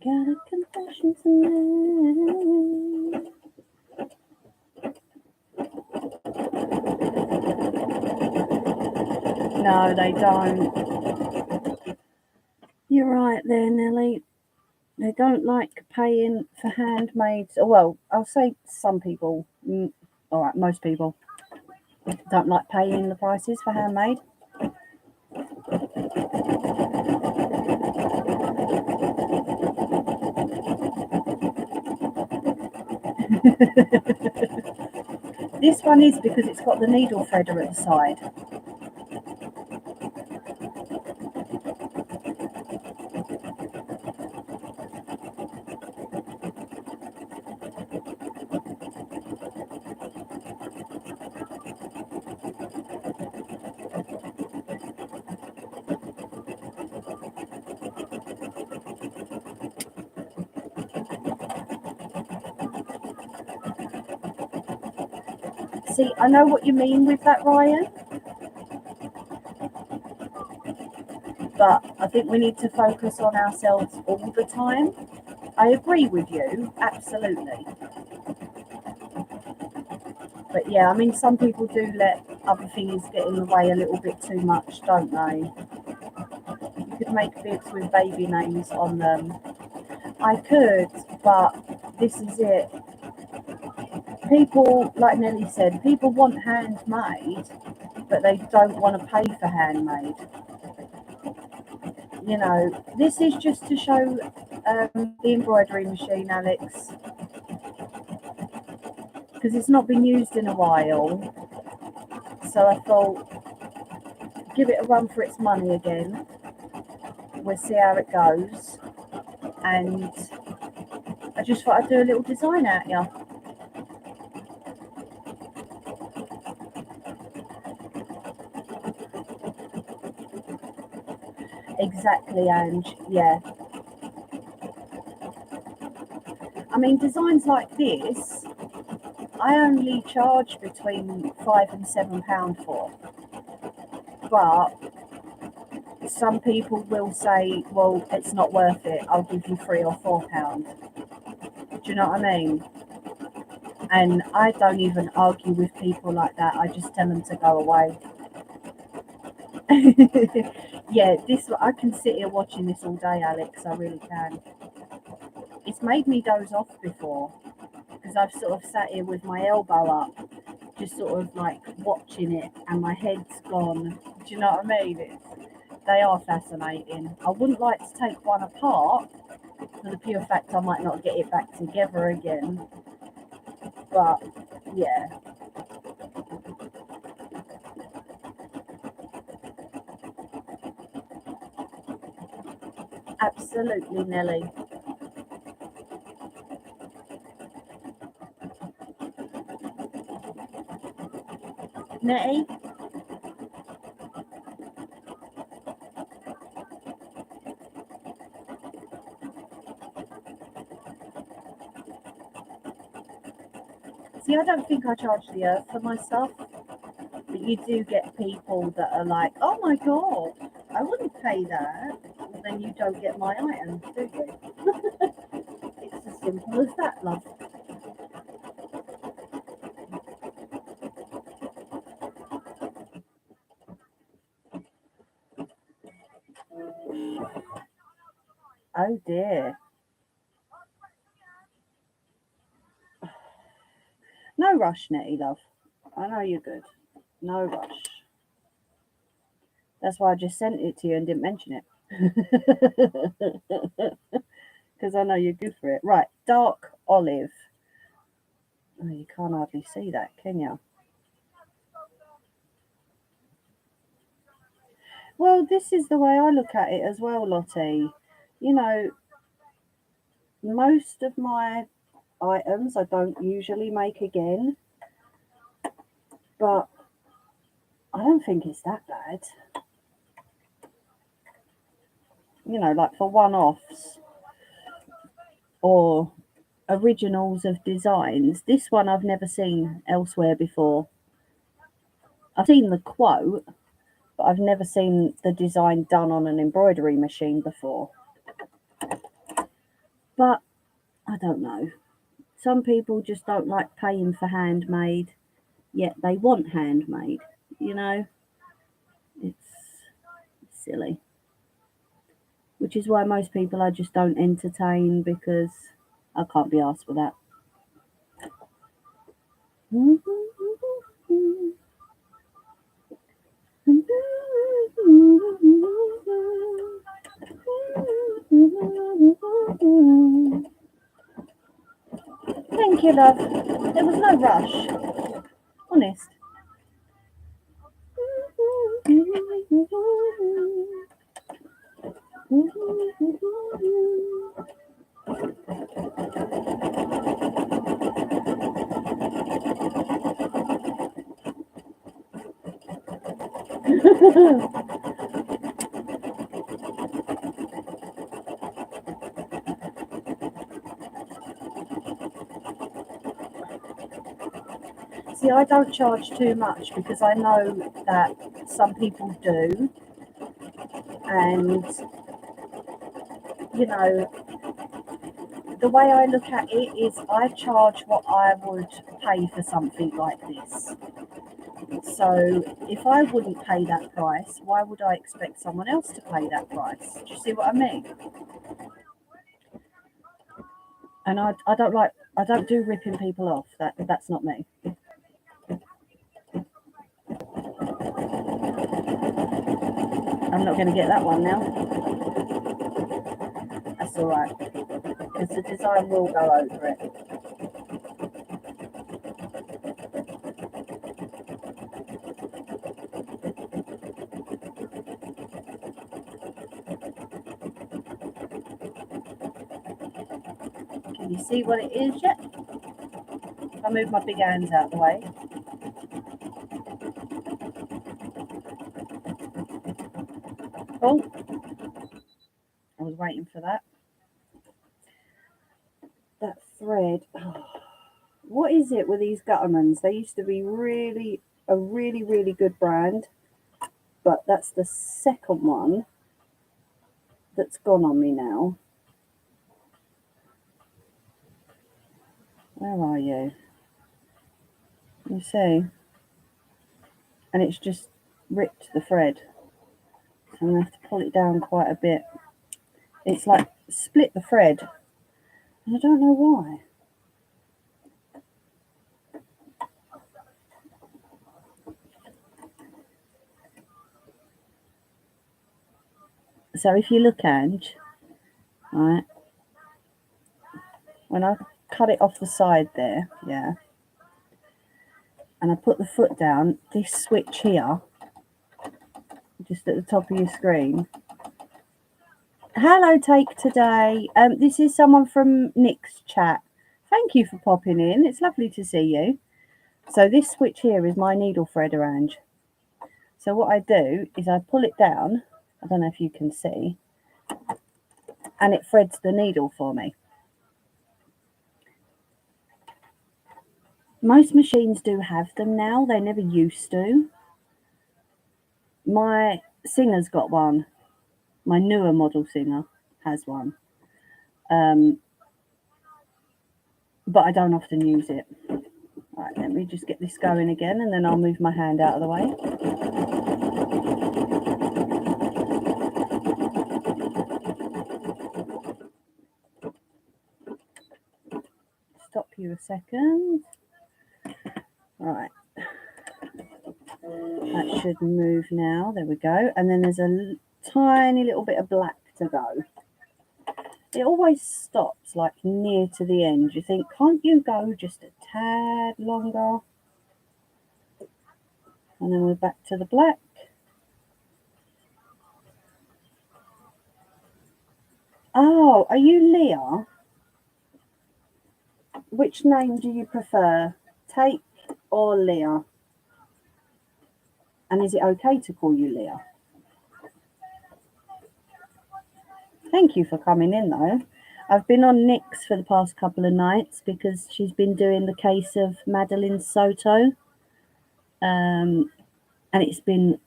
Got a confession to make. No, they don't. You're right there, Nelly. They don't like paying for handmade. Well, I'll say some people. All right, most people don't like paying the prices for handmade. This one is because it's got the needle threader at the side. See, I know what you mean with that, Ryan, but I think we need to focus on ourselves all the time. I agree with you, absolutely. But yeah, I mean, some people do let other things get in the way a little bit too much, don't they? You could make bibs with baby names on them. I could, but this is it. People, like Nelly said, people want handmade, but they don't want to pay for handmade. You know, this is just to show the embroidery machine, Alex, because it's not been used in a while. So I thought, give it a run for its money again. We'll see how it goes. And I just thought I'd do a little design out here. Exactly, Ange. Yeah. I mean, designs like this, I only charge between £5 and £7 for. But some people will say, well, it's not worth it. I'll give you £3 or £4. Do you know what I mean? And I don't even argue with people like that. I just tell them to go away. Yeah, this I can sit here watching this all day, Alex. I really can. It's made me doze off before because I've sort of sat here with my elbow up, just sort of like watching it, and my head's gone. Do you know what I mean? They are fascinating. I wouldn't like to take one apart for the pure fact I might not get it back together again. But yeah. Absolutely, Nelly. Nettie? See, I don't think I charge the earth for my stuff, but you do get people that are like, oh my god, I wouldn't pay that. Well, then you don't get my items, do you? It's as simple as that, love. Oh dear. No rush, Nettie, love. I know you're good. No rush. That's why I just sent it to you and didn't mention it. Because I know you're good for it. Right, dark olive. Oh, you can't hardly see that, can you? Well, this is the way I look at it as well, Lottie. You know, most of my items I don't usually make again, but I don't think it's that bad. You know, like for one offs or originals of designs. This one I've never seen elsewhere before. I've seen the quote, but I've never seen the design done on an embroidery machine before. But I don't know. Some people just don't like paying for handmade, yet they want handmade. You know, it's silly. Which is why most people I just don't entertain because I can't be asked for that. Thank you, love. There was no rush, honest. See, I don't charge too much because I know that some people do, and you know, the way I look at it is I charge what I would pay for something like this. So if I wouldn't pay that price, why would I expect someone else to pay that price? Do you see what I mean? And I don't do ripping people off. That's not me. I'm not going to get that one now. That's all right, because the design will go over it. Can you see what it is yet? I move my big hands out of the way. Oh, I was waiting for that. That thread. Oh, what is it with these Guttermans? They used to be a really good brand, but that's the second one that's gone on me now. Where are you? You see? And it's just ripped the thread. So I'm going to have to pull it down quite a bit. It's like split the thread. And I don't know why. So if you look, Ange, right, when I cut it off the side there, yeah, and I put the foot down, this switch here, just at the top of your screen. Hello, Take Today. This is someone from Nick's chat. Thank you for popping in. It's lovely to see you. So this switch here is my needle threader, Ange. So what I do is I pull it down. I don't know if you can see. And it threads the needle for me. Most machines do have them now. They never used to. My Singer's got one. My newer model Singer has one. But I don't often use it. Right, let me just get this going again, and then I'll move my hand out of the way. Stop you a second. Right. That should move now. There we go. And then there's a tiny little bit of black to go. It always stops like near to the end. You think, can't you go just a tad longer? And then we're back to the black. Oh, are you Leah? Which name do you prefer, Take or Leah? And is it okay to call you Leah? Thank you for coming in, though. I've been on Nick's for the past couple of nights because she's been doing the case of Madeline Soto. And it's been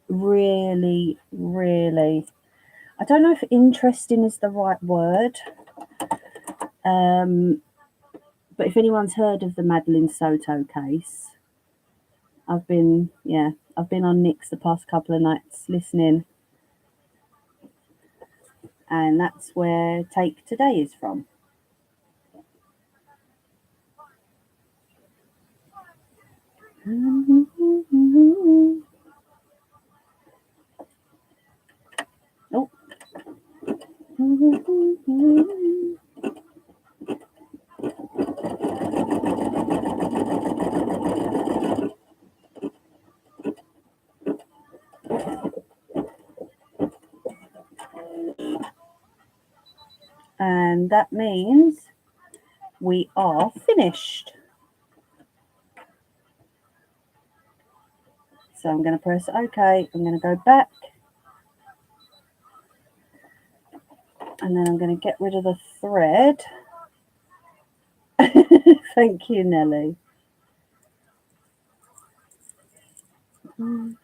really, I don't know if interesting is the right word. But if anyone's heard of the Madeline Soto case, I've been on Nick's the past couple of nights listening. And that's where Take Today is from. Oh. And that means we are finished. So I'm going to press OK. I'm going to go back. And then I'm going to get rid of the thread. Thank you, Nelly. Flying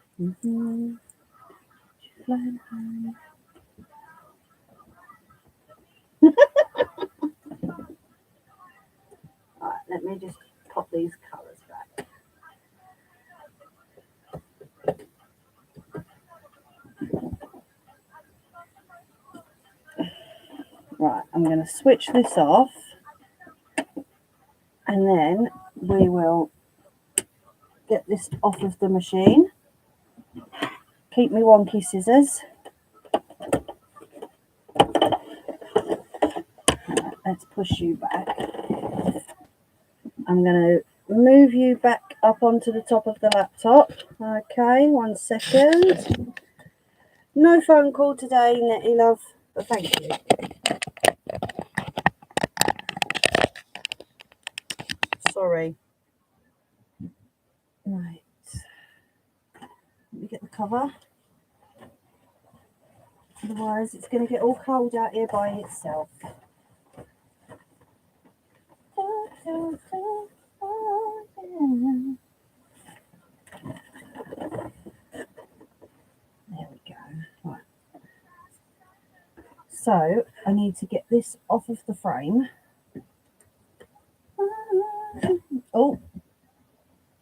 high. Right, let me just pop these colours back. Right, I'm going to switch this off, and then we will get this off of the machine. Keep me wonky scissors. Right, let's push you back. I'm going to move you back up onto the top of the laptop. Okay, 1 second. No phone call today, Nettie love, but thank you. Sorry. Right. Let me get the cover. Otherwise, it's going to get all cold out here by itself. There we go. Right. So I need to get this off of the frame. Oh,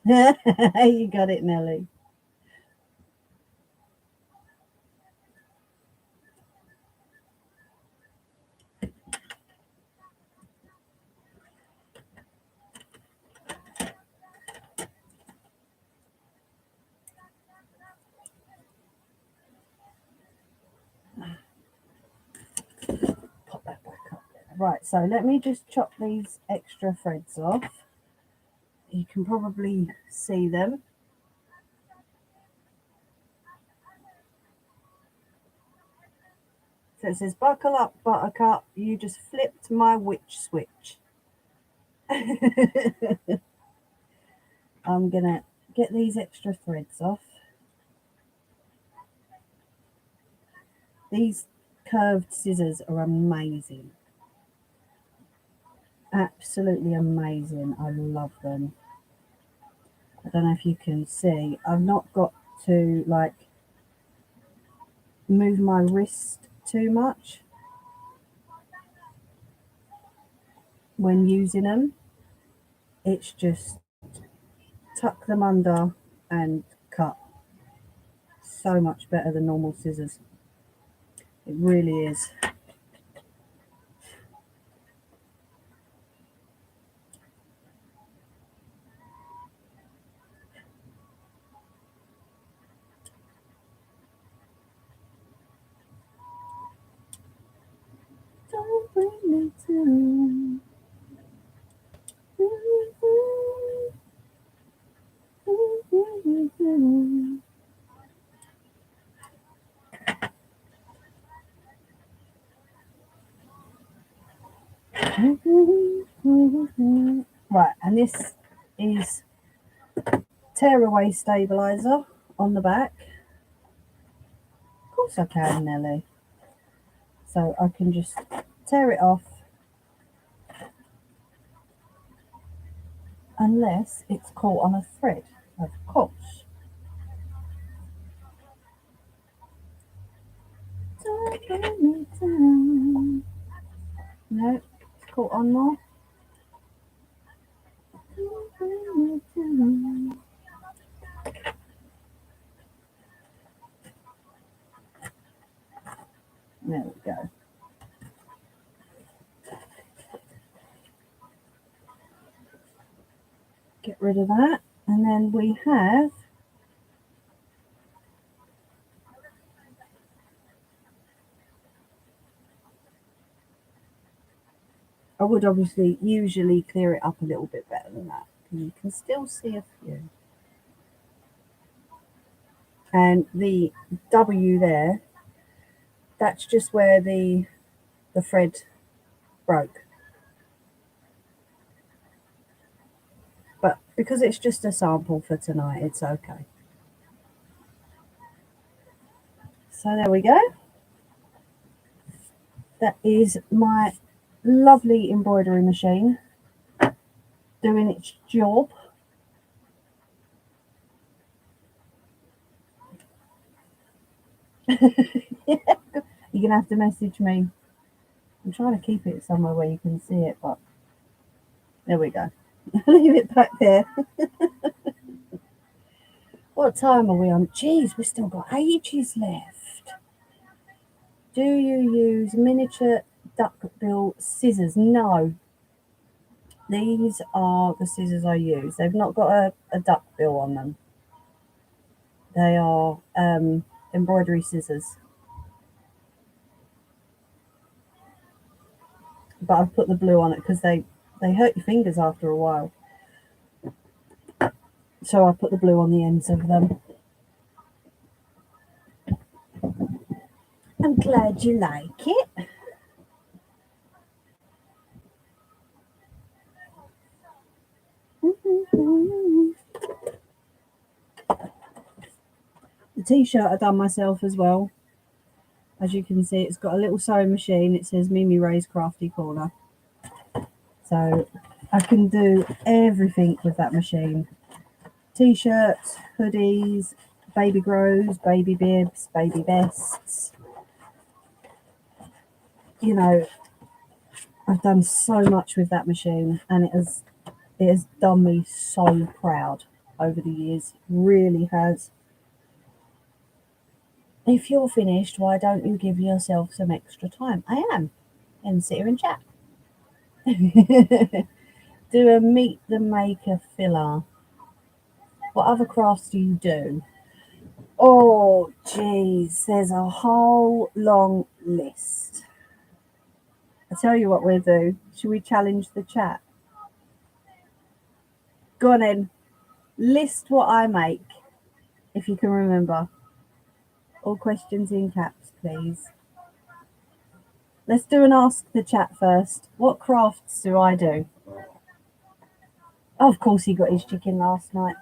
you got it, Nelly. Pop that back up. Right, so let me just chop these extra threads off. You can probably see them. So it says, buckle up, buttercup, you just flipped my witch switch. I'm going to get these extra threads off. These curved scissors are amazing. Absolutely amazing. I love them. I don't know if you can see. I've not got to like move my wrist too much when using them. It's just tuck them under and cut. So much better than normal scissors. It really is. Don't bring me down. Right, and this is tearaway stabilizer on the back. Of course I can, Nelly. So I can just tear it off, unless it's caught on a thread, of course. Don't bring me down. No, it's caught on more. Don't bring me down. There we go. Get rid of that, and then we have I would obviously usually clear it up a little bit better than that. You can still see a few. And the W there, that's just where the thread broke. But because it's just a sample for tonight, it's okay. So there we go. That is my lovely embroidery machine doing its job. You're gonna have to message me. I'm trying to keep it somewhere where you can see it, but there we go. Leave it back there. What time are we on? Jeez, we've still got ages left. Do you use miniature duckbill scissors? No. These are the scissors I use. They've not got a duckbill on them. They are embroidery scissors. But I've put the blue on it because they hurt your fingers after a while. So I put the blue on the ends of them. I'm glad you like it. The t-shirt I done myself as well. As you can see, it's got a little sewing machine. It says Mimi Ray's Crafty Corner. So I can do everything with that machine. T-shirts, hoodies, baby grows, baby bibs, baby vests. You know, I've done so much with that machine, and it has done me so proud over the years. It really has. If you're finished, why don't you give yourself some extra time? I am. And sit here and chat. Do a meet the maker filler. What other crafts do you do? Oh, geez, there's a whole long list. I tell you what we'll do. Should we challenge the chat? Go on then. List what I make, if you can remember. All questions in caps, please. Let's do an ask the chat first. What crafts do I do? Oh, of course he got his chicken last night.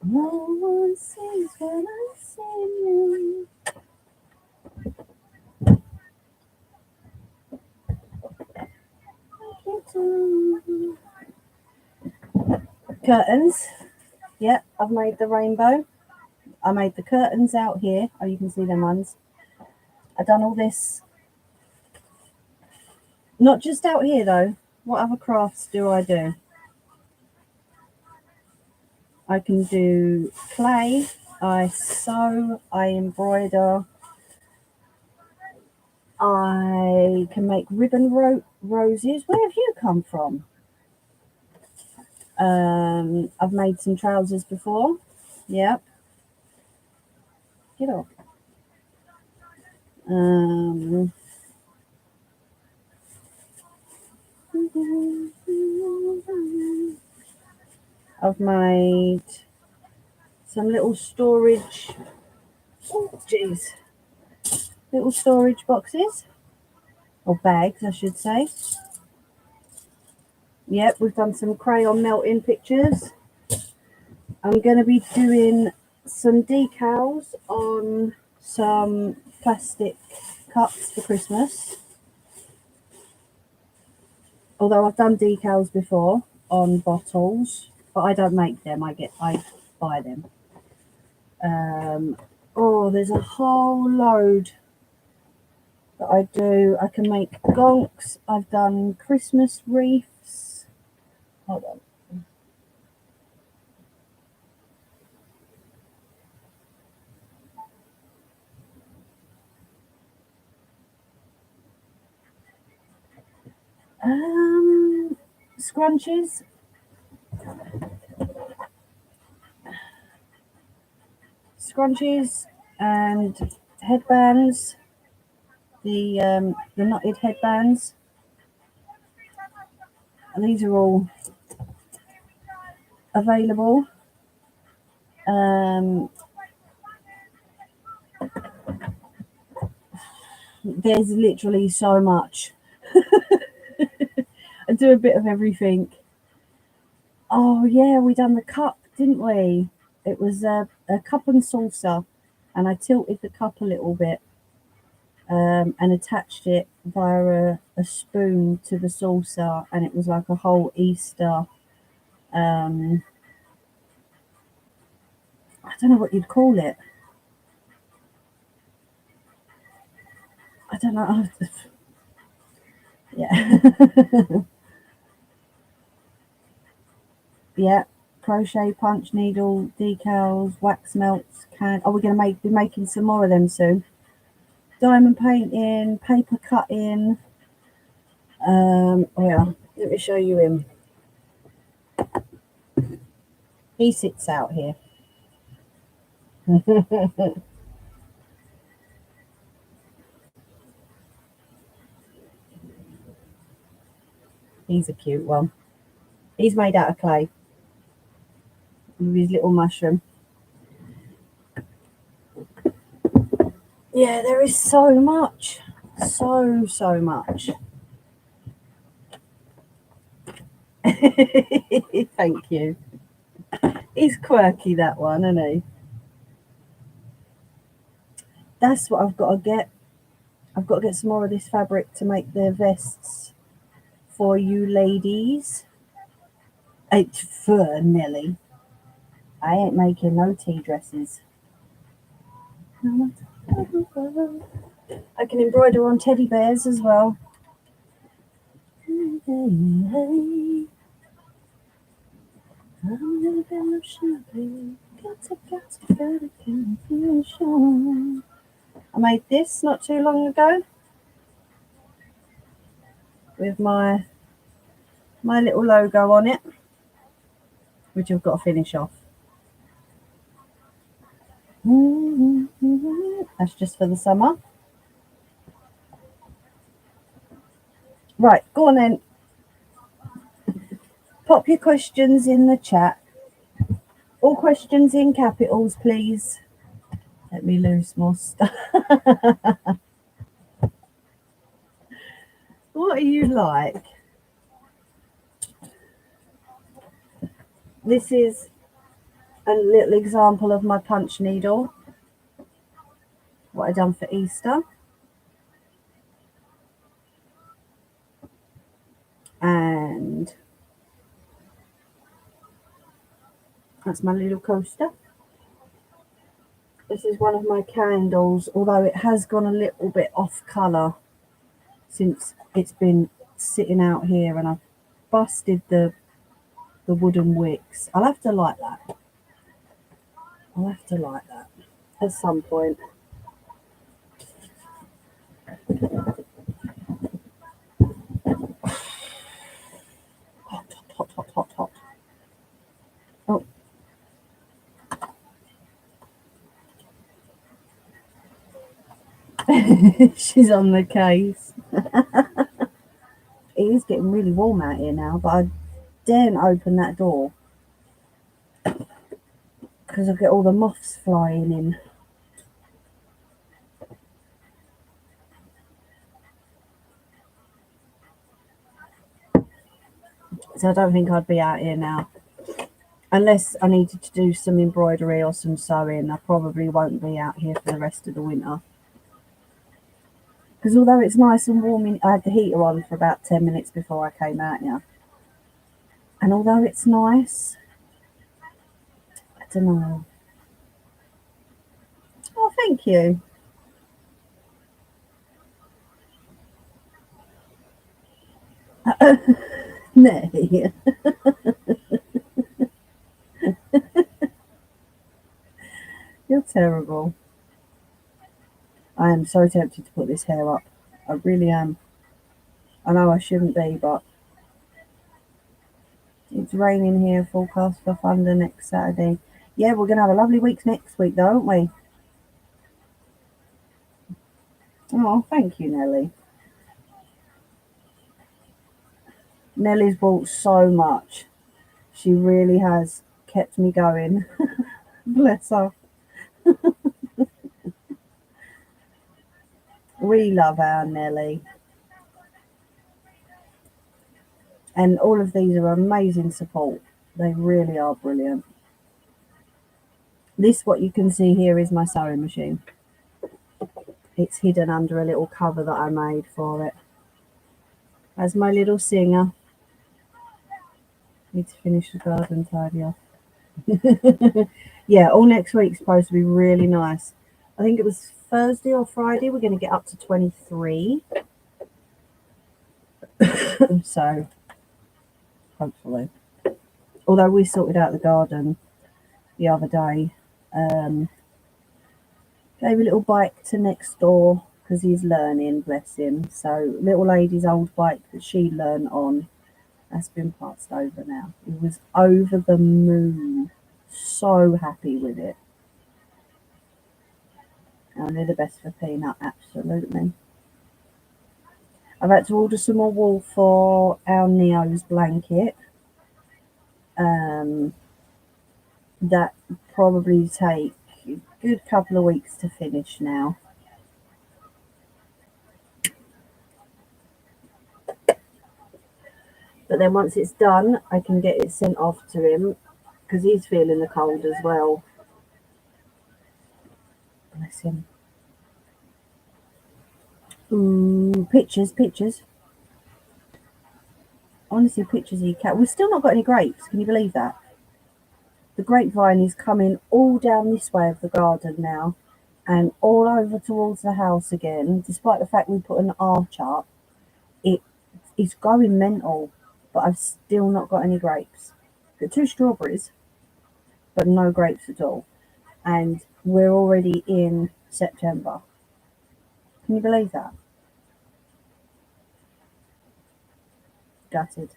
No one sings when I sing you. Curtains. Yep, I've made the rainbow. I made the curtains out here. Oh, you can see them ones. I've done all this. Not just out here though. What other crafts do I do? I can do clay. I sew. I embroider. I can make ribbon roses. Where have you come from? I've made some trousers before. Yep. Get off. I've made some little storage. Oh, jeez. Little storage boxes. Or bags, I should say. Yep, we've done some crayon melting pictures. I'm going to be doing some decals on some plastic cups for Christmas. Although I've done decals before on bottles, but I don't make them. I buy them. Oh, there's a whole load that I do. I can make gonks. I've done Christmas wreaths. Hold on. Scrunchies. Scrunchies and headbands. The knotted headbands. And these are all available. There's literally so much. I do a bit of everything. Oh yeah, we done the cup, didn't we? It was a cup and saucer, and I tilted the cup a little bit. and attached it via a spoon to the saucer, and it was like a whole Easter. Um, I don't know what you'd call it. I don't know. Yeah. Yeah, crochet, punch needle, decals, wax melts, can. Oh, we're gonna be making some more of them soon. Diamond painting, paper cutting. Oh yeah, let me show you him. He sits out here. He's a cute one. He's made out of clay with his little mushroom. Yeah, there is so much. So much. Thank you. He's quirky, that one, isn't he? That's what I've got to get. I've got to get some more of this fabric to make the vests for you ladies. It's for Nelly. I ain't making no tea dresses. I can embroider on teddy bears as well. I made this not too long ago with my little logo on it, which I've got to finish off. That's just for the summer. Right, go on then. Pop your questions in the chat. All questions in capitals, please. Let me lose more stuff. What are you like? This is a little example of my punch needle. What I done for Easter. And that's my little coaster. This is one of my candles, although it has gone a little bit off colour since it's been sitting out here, and I've busted the wooden wicks. I'll have to light that. I'll have to light that at some point. Hot, hot, hot, hot, hot. Oh. She's on the case. It is getting really warm out here now, but I daren't open that door because I get all the moths flying in. So I don't think I'd be out here now. Unless I needed to do some embroidery or some sewing, I probably won't be out here for the rest of the winter. Because although it's nice and warm, I had the heater on for about 10 minutes before I came out here. And although it's nice, I don't know. Oh, thank you. Nay. You're terrible. I am so tempted to put this hair up. I really am. I know I shouldn't be, but it's raining here. Forecast for thunder next Saturday. Yeah, we're going to have a lovely week next week, though, aren't we? Oh, thank you, Nelly. Nelly's brought so much. She really has kept me going. Bless her. We love our Nelly. And all of these are amazing support. They really are brilliant. This, what you can see here, is my sewing machine. It's hidden under a little cover that I made for it. As my little singer. Need to finish the garden tidy off. Yeah, all next week's supposed to be really nice. I think it was Thursday or Friday. We're going to get up to 23. So, hopefully. Although we sorted out the garden the other day. Gave a little bike to next door because he's learning, bless him. So, little lady's old bike that she learned on, that's been passed over now. He was over the moon. So happy with it. Only the best for Peanut, absolutely. I've had to order some more wool for our Neo's blanket. That probably take a good couple of weeks to finish now. But then once it's done, I can get it sent off to him because he's feeling the cold as well. Bless him. Ooh, pictures. Honestly, pictures of your cat. We've still not got any grapes. Can you believe that? The grapevine is coming all down this way of the garden now and all over towards the house again. Despite the fact we put an arch up, it's going mental. But I've still not got any grapes. Got 2 strawberries, but no grapes at all. And we're already in September. Can you believe that? Gutted.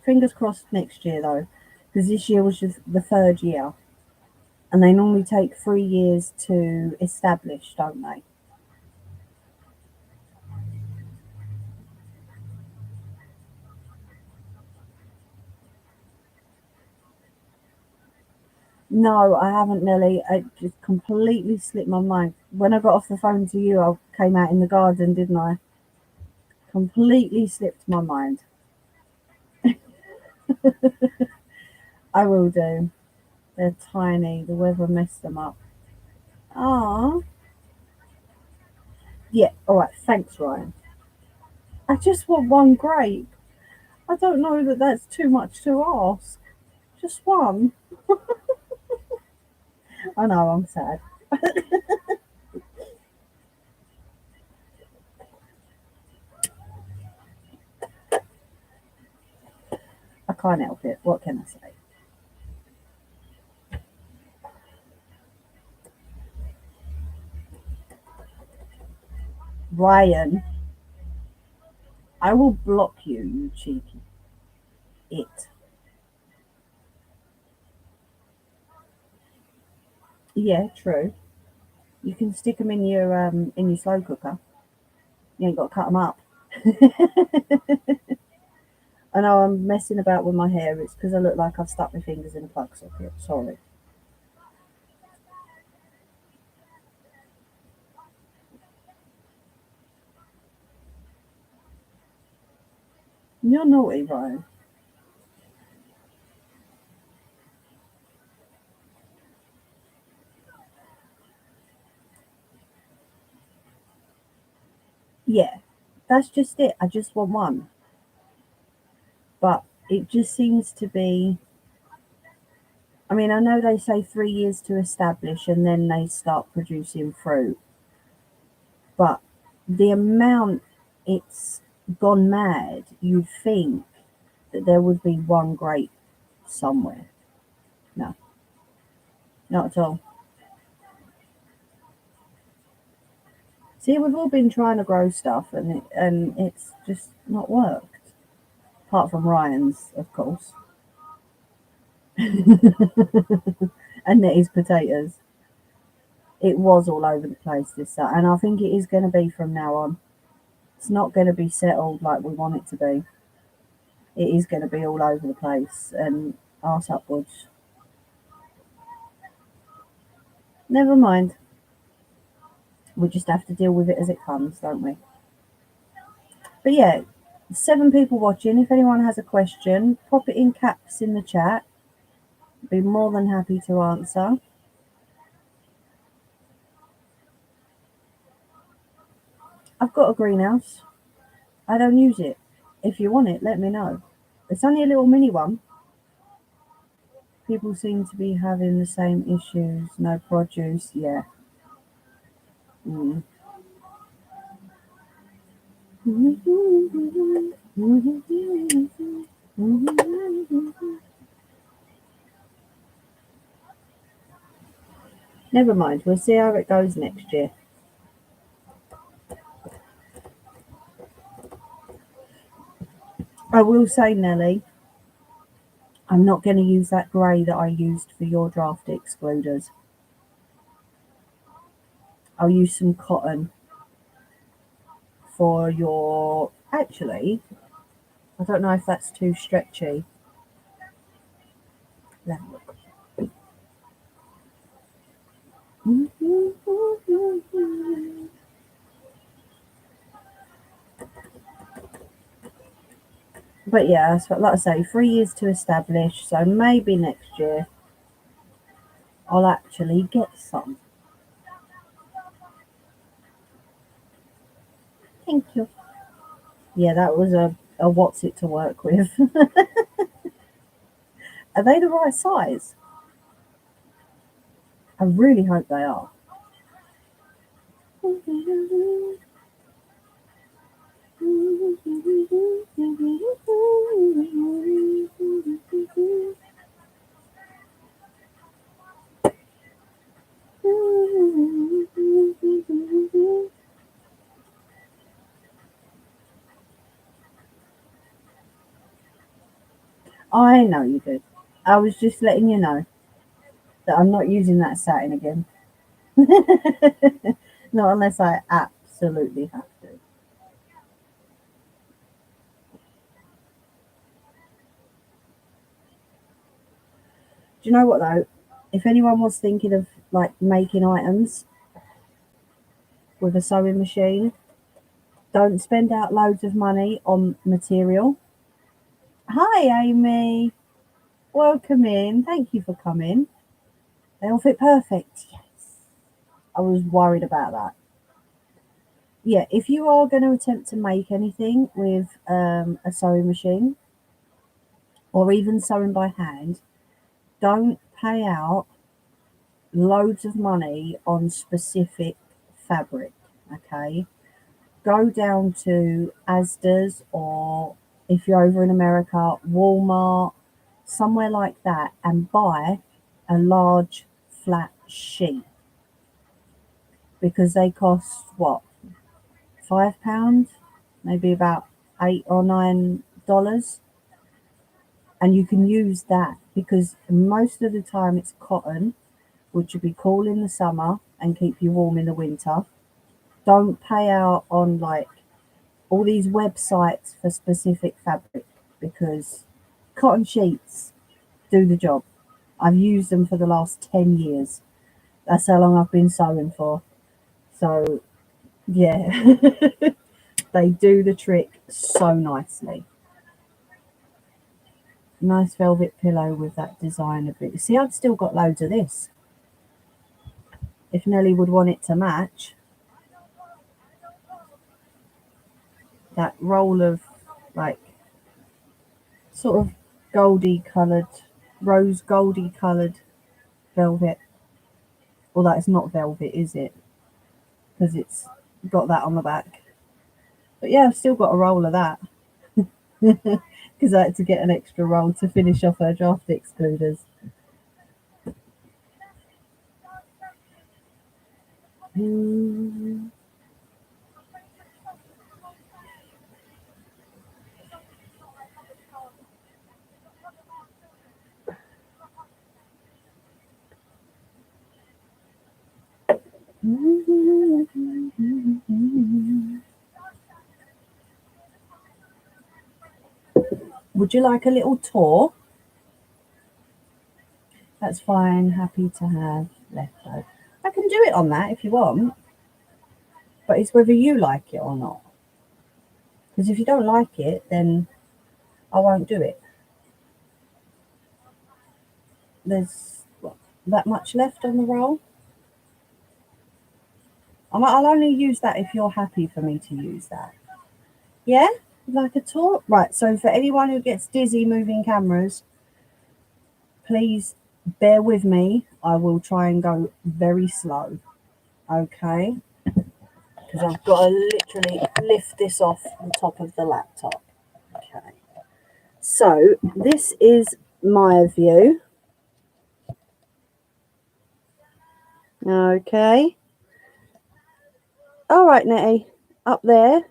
Fingers crossed next year though, because this year was just the 3rd year. And they normally take 3 years to establish, don't they? No, I haven't, Nelly. It just completely slipped my mind. When I got off the phone to you, I came out in the garden, didn't I? Completely slipped my mind. I will do. They're tiny. The weather messed them up. Ah, yeah. All right. Thanks, Ryan. I just want one grape. I don't know that that's too much to ask. Just one. I know. I'm sad. I can't help it. What can I say? Ryan, I will block you, you cheeky it. Yeah, true. You can stick them in your slow cooker. You ain't got to cut them up. I know I'm messing about with my hair. It's because I look like I've stuck my fingers in a plug socket. Sorry. You're naughty, Ryan. Yeah, that's just it. I just want one. But it just seems to be. I mean, I know they say 3 years to establish and then they start producing fruit, but the amount it's gone mad, you'd think that there would be one grape somewhere. No, not at all. See, we've all been trying to grow stuff and it's just not worked. Apart from Ryan's, of course. And Nettie's potatoes. It was all over the place this summer, and I think it is going to be from now on. It's not going to be settled like we want it to be. It is going to be all over the place and arse upwards. Never mind. We just have to deal with it as it comes, don't we? But yeah, 7 people watching. If anyone has a question, pop it in caps in the chat. Be more than happy to answer. I've got a greenhouse. I don't use it. If you want it, let me know. It's only a little mini one. People seem to be having the same issues. No produce. Yeah. Mm. Never mind. We'll see how it goes next year. I will say, Nelly, I'm not going to use that grey that I used for your draft excluders. I'll use some cotton for your. Actually, I don't know if that's too stretchy. Let me look. But yeah, so like I say, 3 years to establish. So maybe next year I'll actually get some. Thank you. Yeah, that was a what's it to work with. Are they the right size? I really hope they are. I know you do. I was just letting you know that I'm not using that satin again. Not unless I absolutely have to. Do you know what though? If anyone was thinking of like making items with a sewing machine, don't spend out loads of money on material. Hi, Amy. Welcome in. Thank you for coming. They all fit perfect. Yes. I was worried about that. Yeah, if you are going to attempt to make anything with a sewing machine or even sewing by hand, don't pay out loads of money on specific fabric. Okay, go down to Asda's, or if you're over in America, Walmart, somewhere like that, and buy a large flat sheet because they cost what, £5, maybe about $8 or $9, and you can use that because most of the time it's cotton, which would be cool in the summer and keep you warm in the winter. Don't pay out on like all these websites for specific fabric because cotton sheets do the job. I've used them for the last 10 years. That's how long I've been sewing for. So, yeah, they do the trick so nicely. Nice velvet pillow with that design of it. See, I've still got loads of this. If Nelly would want it to match, that roll of like sort of goldy coloured, rose goldy coloured velvet. Although it's not velvet, is it? Because it's got that on the back. But yeah, I've still got a roll of that because I had to get an extra roll to finish off her draft excluders. Mm. Would you like a little tour? That's fine. Happy to have leftover. I can do it on that if you want, but it's whether you like it or not. Because if you don't like it, then I won't do it. There's what, that much left on the roll. I'll only use that if you're happy for me to use that. Yeah? Like a tour? Right, so for anyone who gets dizzy moving cameras, please bear with me. I will try and go very slow. Okay? Because I've got to literally lift this off the top of the laptop. Okay. So this is my view. Okay. All right, Nettie. Up there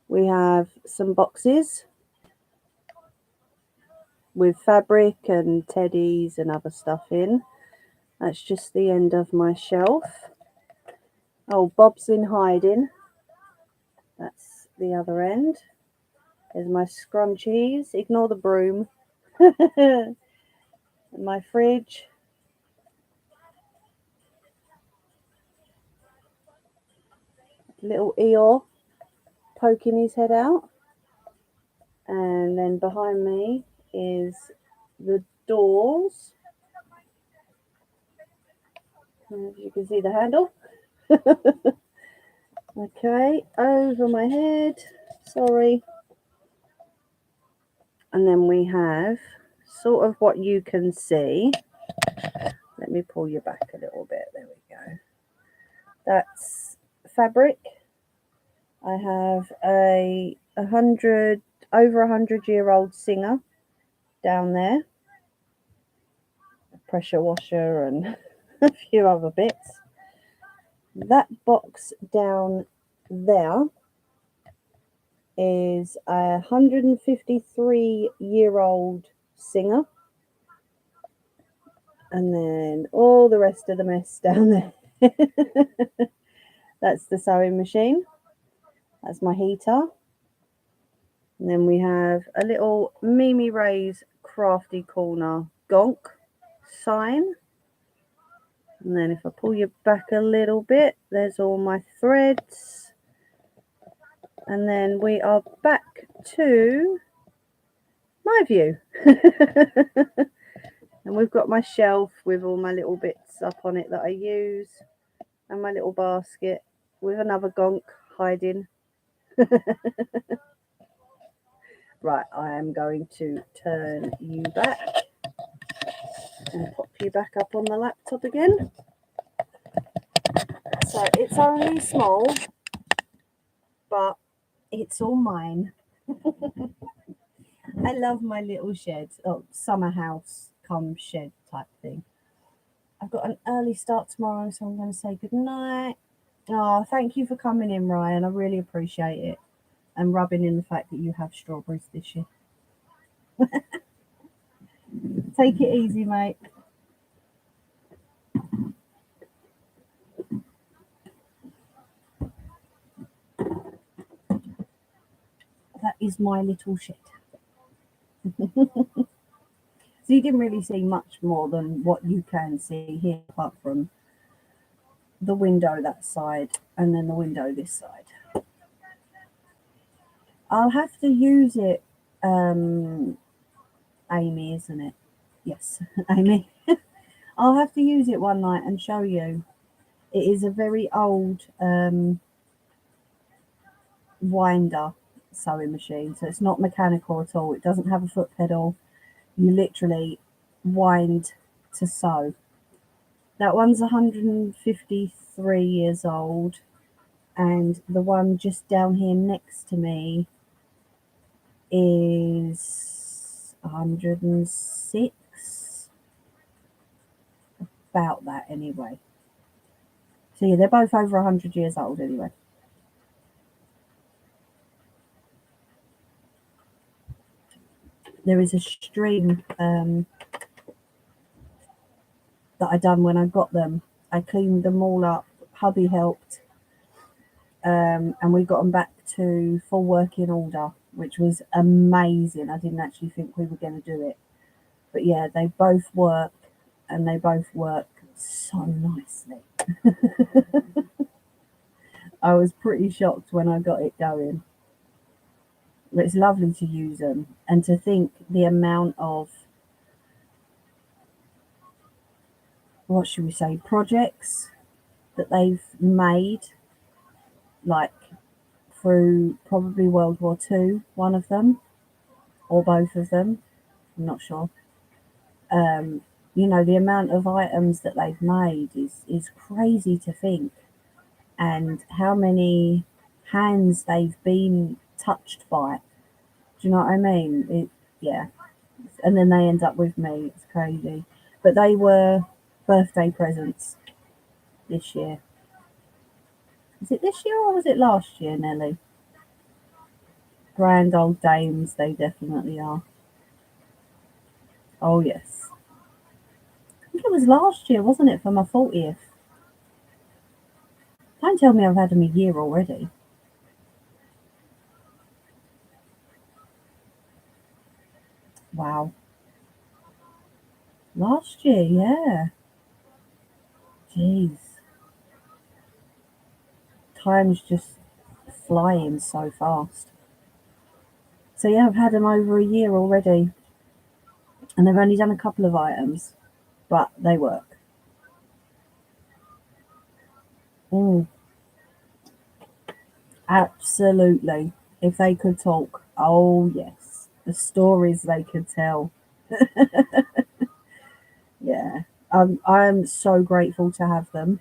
we have some boxes with fabric and teddies and other stuff in. That's just the end of my shelf. Oh, Bob's in hiding. That's the other end. There's my scrunchies. Ignore the broom. My fridge. Little Eeyore poking his head out. And then behind me is the doors. As you can see the handle. Okay, over my head. Sorry. And then we have sort of what you can see. Let me pull you back a little bit. There we go. That's fabric. I have over 100-year-old Singer down there. A pressure washer and a few other bits. That box down there is a 153-year-old Singer. And then all the rest of the mess down there. That's the sewing machine. That's my heater. And then we have a little Mimi Ray's Crafty Corner gonk sign. And then if I pull you back a little bit, there's all my threads. And then we are back to my view. And we've got my shelf with all my little bits up on it that I use. And my little basket with another gonk hiding. Right, I am going to turn you back and pop you back up on the laptop again. So it's only small, but it's all mine. I love my little shed, summer house come shed type thing. I've got an early start tomorrow, so I'm going to say good night. Oh, thank you for coming in, Ryan. I really appreciate it. And rubbing in the fact that you have strawberries this year. Take it easy, mate. That is my little shed. So you didn't really see much more than what you can see here, apart from the window that side and then the window this side. I'll have to use it, Amy, isn't it? Yes, Amy. I'll have to use it one night and show you. It is a very old winder sewing machine, so it's not mechanical at all. It doesn't have a foot pedal. You literally wind to sew. That one's 153 years old, and the one just down here next to me is 106. About that anyway. So yeah, they're both over 100 years old anyway. There is a string that I done when I got them. I cleaned them all up. Hubby helped. And we got them back to full working order, which was amazing. I didn't actually think we were going to do it. But yeah, they both work, and they both work so nicely. I was pretty shocked when I got it going. But it's lovely to use them, and to think the amount of, what should we say, projects that they've made like through probably World War Two, one of them, or both of them. I'm not sure. Um, the amount of items that they've made is crazy to think, and how many hands they've been touched by. Do you know what I mean? Yeah. And then they end up with me. It's crazy. But they were birthday presents this year. Is it this year or was it last year, Nelly? Grand old dames, they definitely are. Oh, yes. I think it was last year, wasn't it, for my 40th? Don't tell me I've had them a year already. Wow. Last year, yeah. Jeez. Time's just flying so fast. So, yeah, I've had them over a year already. And they've only done a couple of items, but they work. Mm, absolutely. If they could talk, oh, yes. The stories they could tell. Yeah. I'm so grateful to have them.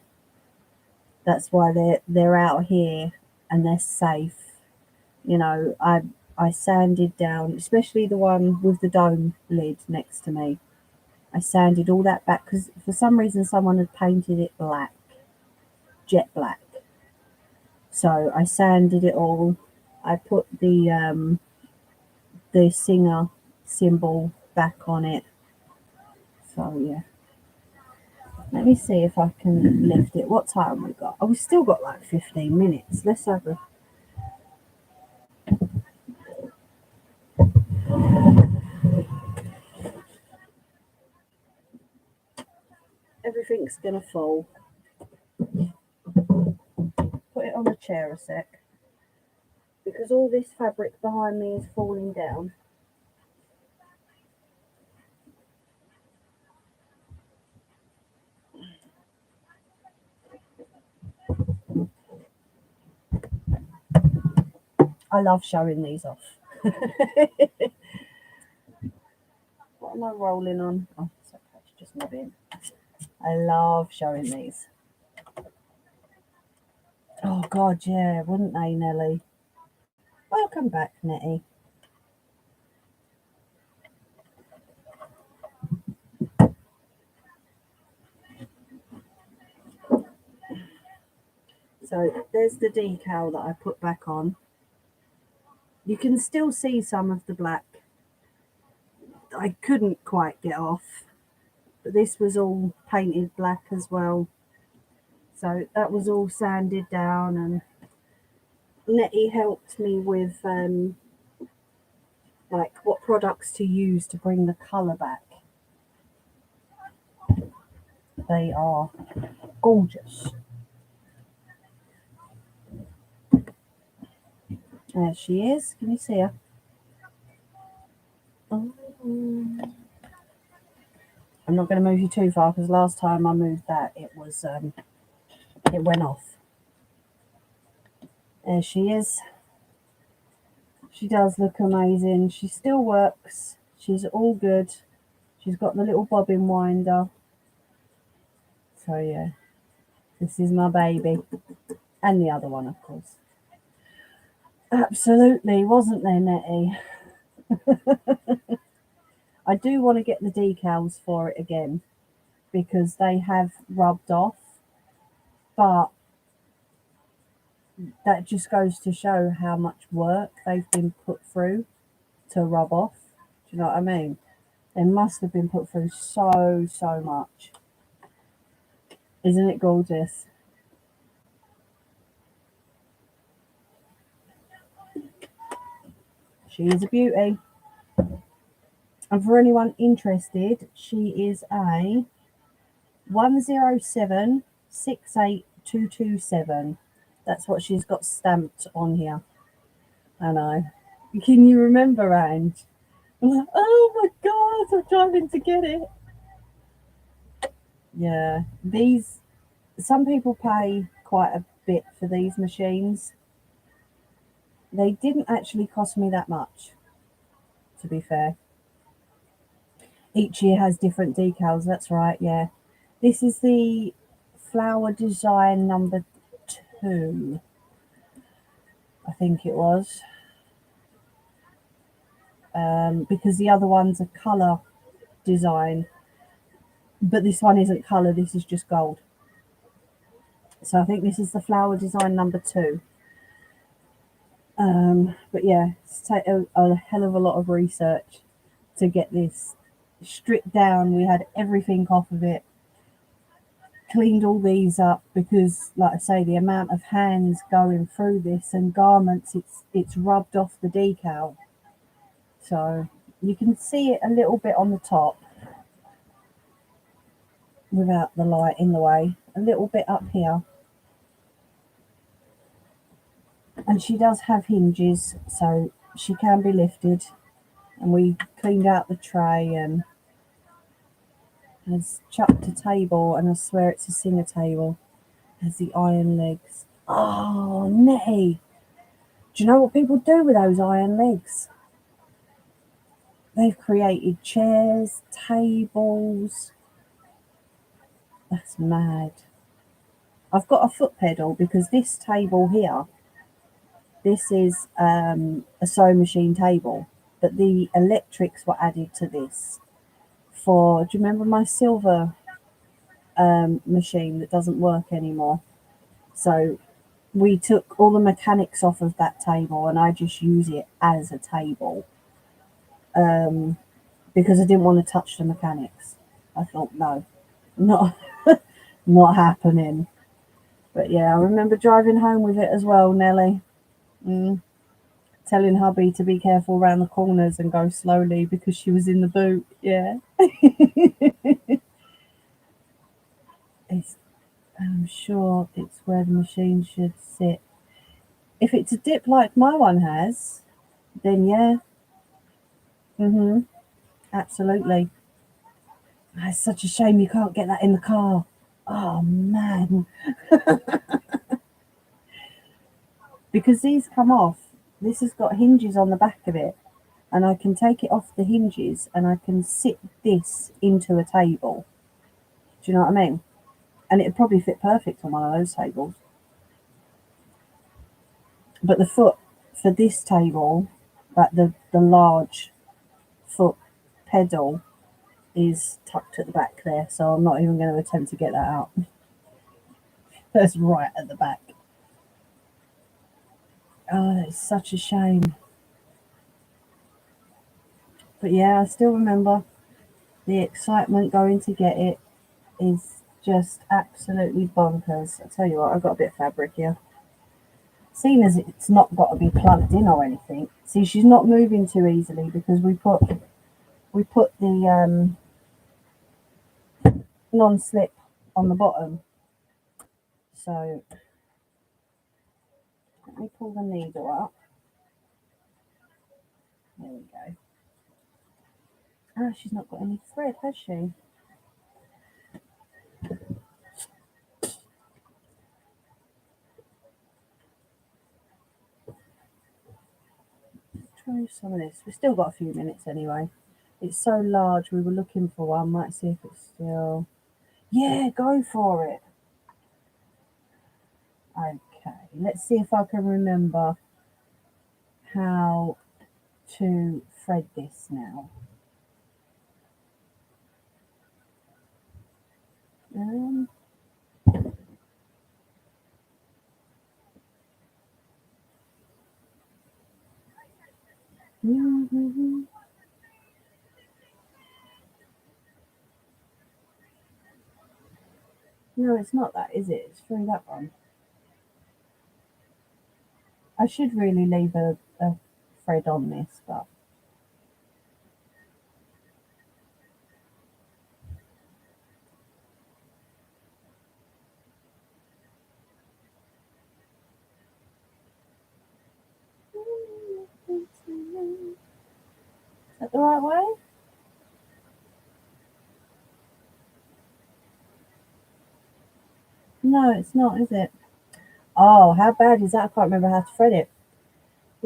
That's why they're out here and they're safe. I sanded down, especially the one with the dome lid next to me. I sanded all that back because for some reason someone had painted it black, jet black. So I sanded it all. I put the singer symbol back on it. So yeah. Let me see if I can lift it. What time we got? Oh, we've still got like 15 minutes. Let's have a. Everything's gonna fall. Put it on a chair a sec. Because all this fabric behind me is falling down. I love showing these off. What am I rolling on? Oh, it's okay, it's just moving. I love showing these. Oh God, yeah, wouldn't they, Nelly? Welcome back, Nettie. So there's the decal that I put back on. You can still see some of the black. I couldn't quite get off, but this was all painted black as well. So that was all sanded down, and Nettie helped me with like what products to use to bring the colour back. They are gorgeous. There she is. Can you see her? Oh. I'm not going to move you too far because last time I moved that, it went off. There she is. She does look amazing. She still works. She's all good. She's got the little bobbin winder. So yeah, this is my baby. And the other one, of course. Absolutely, wasn't there, Nettie? I do want to get the decals for it again because they have rubbed off, but that just goes to show how much work they've been put through to rub off. Do you know what I mean? They must have been put through so much. Isn't it gorgeous? She is a beauty. And for anyone interested, she is a 107 68227. That's what she's got stamped on here. I know. Can you remember, Ange? I'm like, oh my God, I'm driving to get it. Yeah, some people pay quite a bit for these machines. They didn't actually cost me that much, to be fair. Each year has different decals, that's right, yeah. This is the flower design number 2, I think it was. Because the other one's a colour design, but this one isn't colour, this is just gold. So I think this is the flower design number 2. But yeah, it's taken a hell of a lot of research to get this stripped down. We had everything off of it, cleaned all these up because, like I say, the amount of hands going through this and garments, it's rubbed off the decal. So you can see it a little bit on the top without the light in the way, a little bit up here. And she does have hinges, so she can be lifted. And we cleaned out the tray and has chucked a table, and I swear it's a singer table. Has the iron legs. Oh, Nettie. Do you know what people do with those iron legs? They've created chairs, tables. That's mad. I've got a foot pedal because this table here, this is a sewing machine table, but the electrics were added to this for, do you remember my silver machine that doesn't work anymore? So we took all the mechanics off of that table and I just use it as a table because I didn't want to touch the mechanics. I thought, no, not not happening. But yeah, I remember driving home with it as well, Nelly. Telling hubby to be careful around the corners and go slowly because she was in the boot. Yeah. It's, I'm sure it's where the machine should sit. If it's a dip like my one has, then yeah. Absolutely. It's such a shame you can't get that in the car. Oh man. Because these come off. This has got hinges on the back of it, and I can take it off the hinges and I can sit this into a table. Do you know what I mean? And it'd probably fit perfect on one of those tables. But the foot for this table, like the large foot pedal, is tucked at the back there, so I'm not even going to attempt to get that out. That's right at the back. Oh, that's such a shame. But yeah, I still remember the excitement going to get it is just absolutely bonkers. I tell you what, I've got a bit of fabric here. Seeing as it's not got to be plugged in or anything. See, she's not moving too easily because we put the non-slip on the bottom. So let me pull the needle up. There we go. Ah, she's not got any thread, has she? Try some of this. We've still got a few minutes anyway. It's so large, we were looking for one. Might see if it's still... Yeah, go for it. Okay, let's see if I can remember how to thread this now. No, it's not that, is it? It's through that one. I should really leave a thread on this, but is that the right way? No, it's not, is it? Oh, how bad is that? I can't remember how to thread it.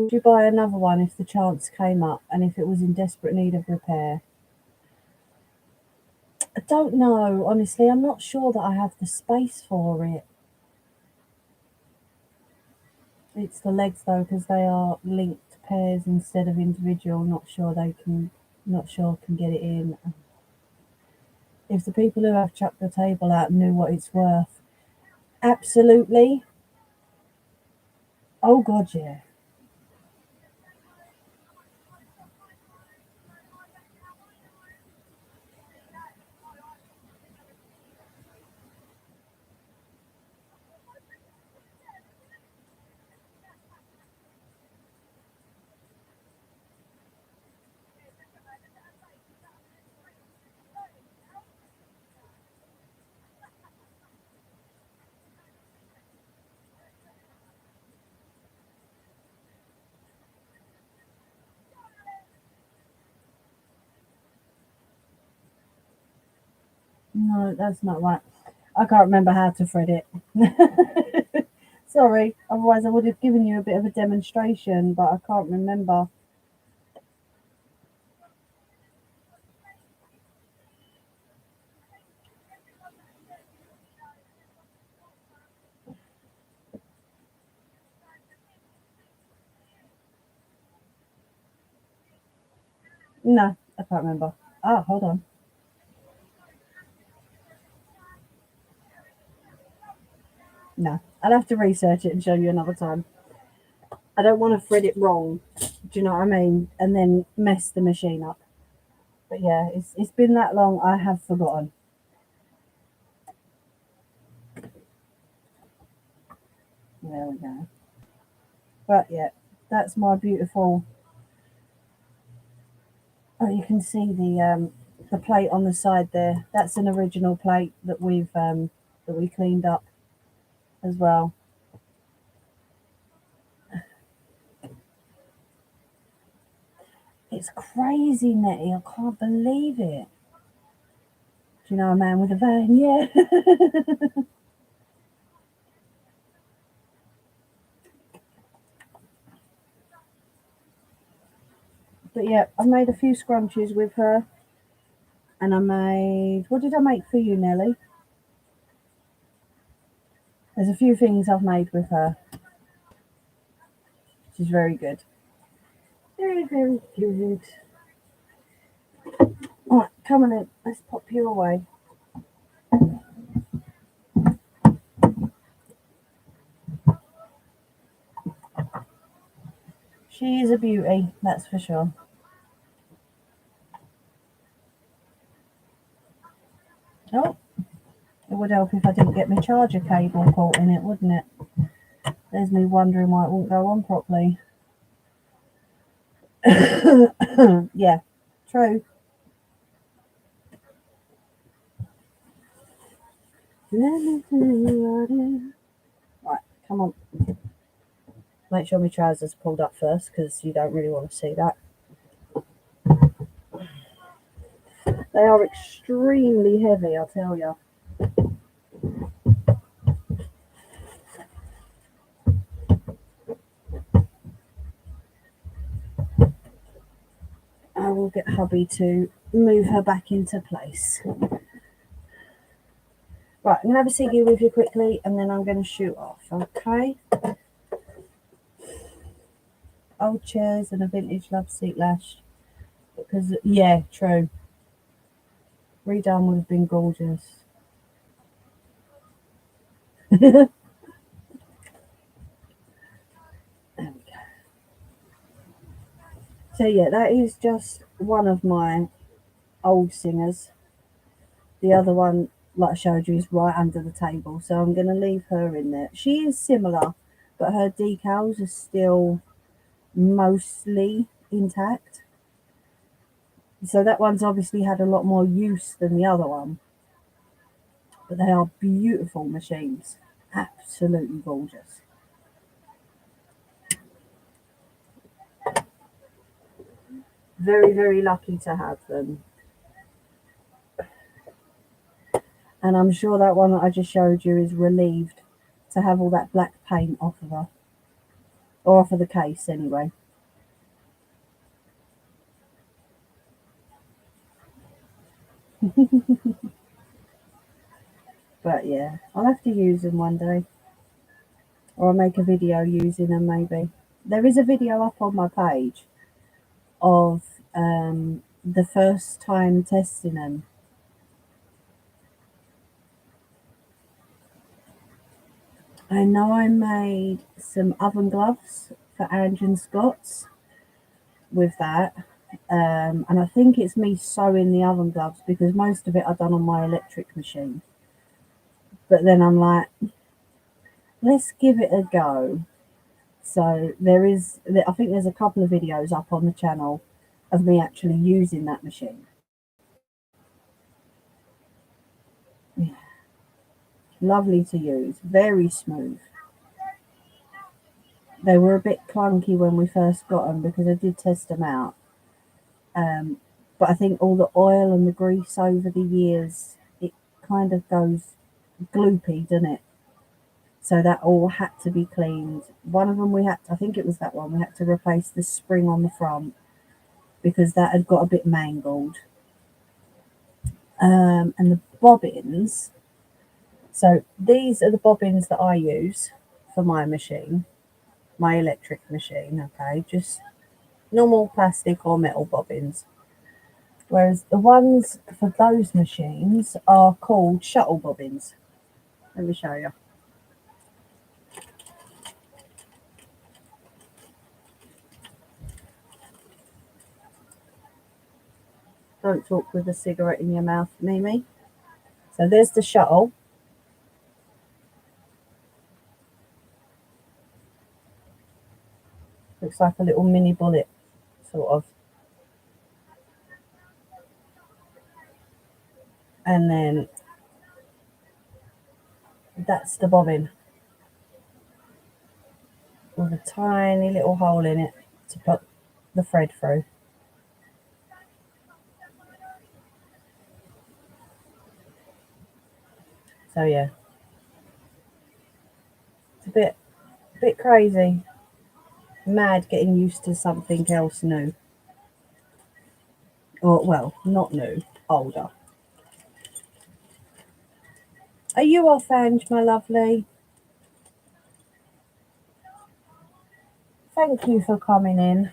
Would you buy another one if the chance came up and if it was in desperate need of repair? I don't know, honestly. I'm not sure that I have the space for it. It's the legs though, because they are linked pairs instead of individual. Not sure can get it in. If the people who have chucked the table out knew what it's worth, absolutely. Oh God, yeah. No, that's not right. I can't remember how to thread it. Sorry, otherwise I would have given you a bit of a demonstration, but I can't remember. No, I can't remember. Ah, hold on. No, I'll have to research it and show you another time. I don't want to thread it wrong. Do you know what I mean? And then mess the machine up. But yeah, it's been that long. I have forgotten. There we go. But yeah, that's my beautiful. Oh, you can see the plate on the side there. That's an original plate that we cleaned up as well. It's crazy, Nettie. I can't believe it. Do you know a man with a van? Yeah. But yeah, I made a few scrunchies with her, and I made. What did I make for you, Nelly? There's a few things I've made with her, which is very good. Very, very good. All right, come on in. Let's pop you away. She is a beauty, that's for sure. Oh, it would help if I didn't get my charger cable caught in it, wouldn't it? There's me wondering why it won't go on properly. Yeah, true. Right, come on. Make sure my trousers are pulled up first because you don't really want to see that. They are extremely heavy, I'll tell you. I will get hubby to move her back into place. Right, I'm going to have a ciggy with you quickly and then I'm going to shoot off, okay? Old chairs and a vintage love seat lash. Because, yeah, true. Redone would have been gorgeous. There we go. So, yeah, that is just one of my old singers. The other one, like I showed you, is right under the table. So I'm going to leave her in there. She is similar, but her decals are still mostly intact. So that one's obviously had a lot more use than the other one. But they are beautiful machines. Absolutely gorgeous. Very, very lucky to have them. And I'm sure that one that I just showed you is relieved to have all that black paint off of her. or offer the case anyway. But yeah, I'll have to use them one day, or I'll make a video using them maybe. There is a video up on my page of the first time testing them. I know I made some oven gloves for Ange and Scott's with that. And I think it's me sewing the oven gloves because most of it I done on my electric machine. But then I'm like, let's give it a go. So I think there's a couple of videos up on the channel of me actually using that machine. Yeah, lovely to use, very smooth. They were a bit clunky when we first got them because I did test them out. Um, but I think all the oil and the grease over the years, it kind of goes gloopy, doesn't it? So that all had to be cleaned. One of them I think it was that one, we had to replace the spring on the front because that had got a bit mangled. And the bobbins, so these are the bobbins that I use for my machine, my electric machine, okay, just normal plastic or metal bobbins. Whereas the ones for those machines are called shuttle bobbins. Let me show you. Don't talk with a cigarette in your mouth, Mimi. So there's the shuttle. Looks like a little mini bullet, sort of. And then that's the bobbin with a tiny little hole in it to put the thread through. So yeah, it's a bit crazy, mad getting used to something else new. Or well, not new, older. Are you off, Ange, my lovely? Thank you for coming in.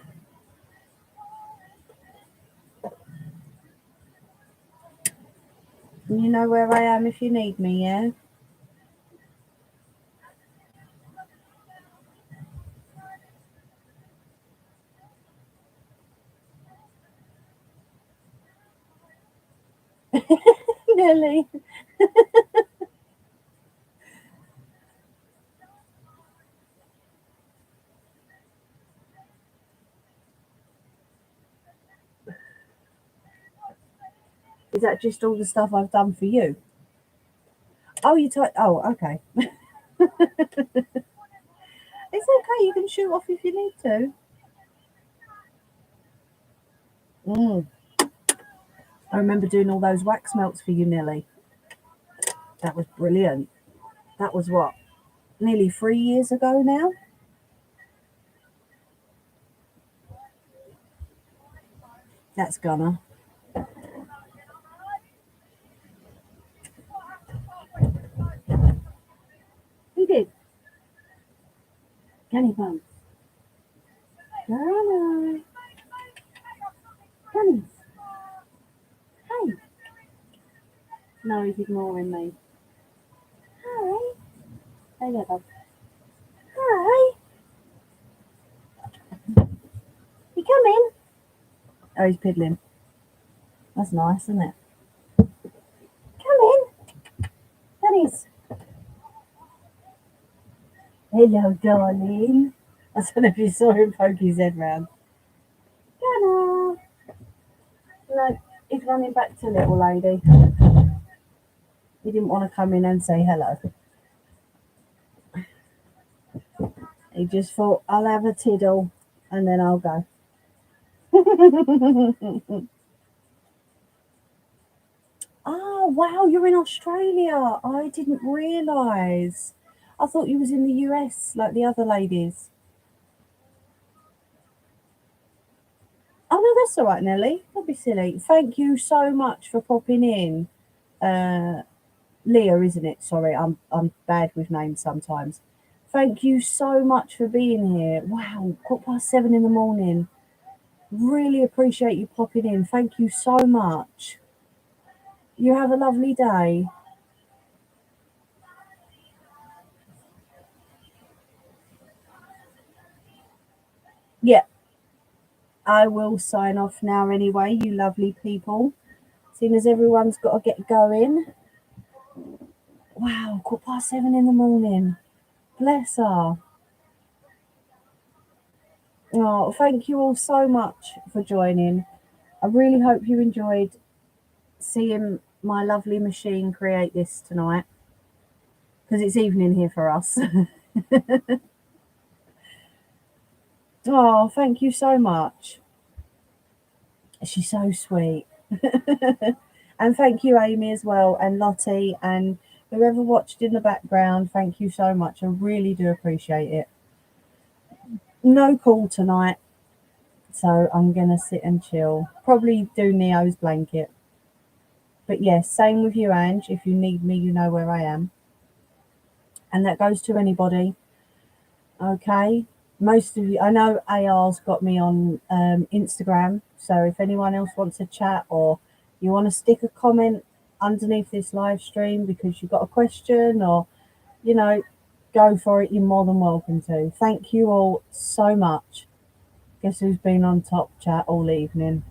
You know where I am if you need me, yeah? Nelly. Is that just all the stuff I've done for you? Oh, oh, okay. It's okay, you can shoot off if you need to. Mm. I remember doing all those wax melts for you, Nelly. That was brilliant. That was what? Nearly 3 years ago now? That's gonna. Who did? Kenny Bum. Hello. Kenny. Hey. No, he's ignoring me. Hi. Hey there, bub. Hi. You coming? Oh, he's piddling. That's nice, isn't it? Come in. Dennis. Hello, darling. I don't know if you saw him poke his head round. Hello. No, he's running back to little lady. He didn't want to come in and say hello. He just thought, I'll have a tiddle and then I'll go. Oh, wow, you're in Australia. I didn't realise. I thought you was in the US like the other ladies. That's all right, Nelly. Don't be silly. Thank you so much for popping in. Uh, Leah, isn't it? Sorry, I'm bad with names sometimes. Thank you so much for being here. Wow, 7:15 in the morning. Really appreciate you popping in. Thank you so much. You have a lovely day. Yeah, I will sign off now anyway, you lovely people. Seeing as everyone's got to get going. Wow, 7:15 in the morning. Bless her. Oh, thank you all so much for joining. I really hope you enjoyed seeing my lovely machine create this tonight because it's evening here for us. Oh, thank you so much. She's so sweet. And thank you, Amy, as well, and Lottie, and whoever watched in the background. Thank you so much. I really do appreciate it. No call tonight, so I'm going to sit and chill. Probably do Neo's blanket. But yes, same with you, Ange. If you need me, you know where I am. And that goes to anybody. Okay. Most of you, I know AR's got me on Instagram. So if anyone else wants to chat or you want to stick a comment underneath this live stream because you've got a question or, you know, go for it. You're more than welcome to. Thank you all so much. Guess who's been on top chat all evening?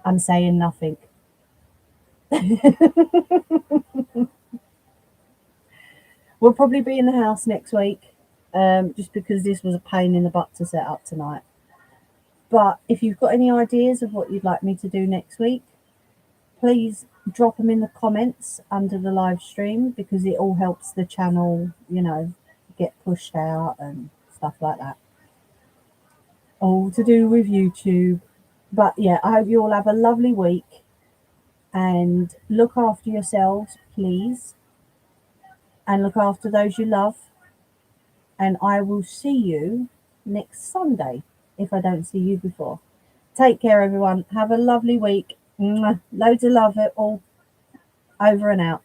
I'm saying nothing. We'll probably be in the house next week, just because this was a pain in the butt to set up tonight. But if you've got any ideas of what you'd like me to do next week, please drop them in the comments under the live stream because it all helps the channel, get pushed out and stuff like that. All to do with YouTube. But yeah, I hope you all have a lovely week and look after yourselves, please, and look after those you love. And I will see you next Sunday if I don't see you before. Take care, everyone. Have a lovely week. Mwah. Loads of love, it all. Over and out.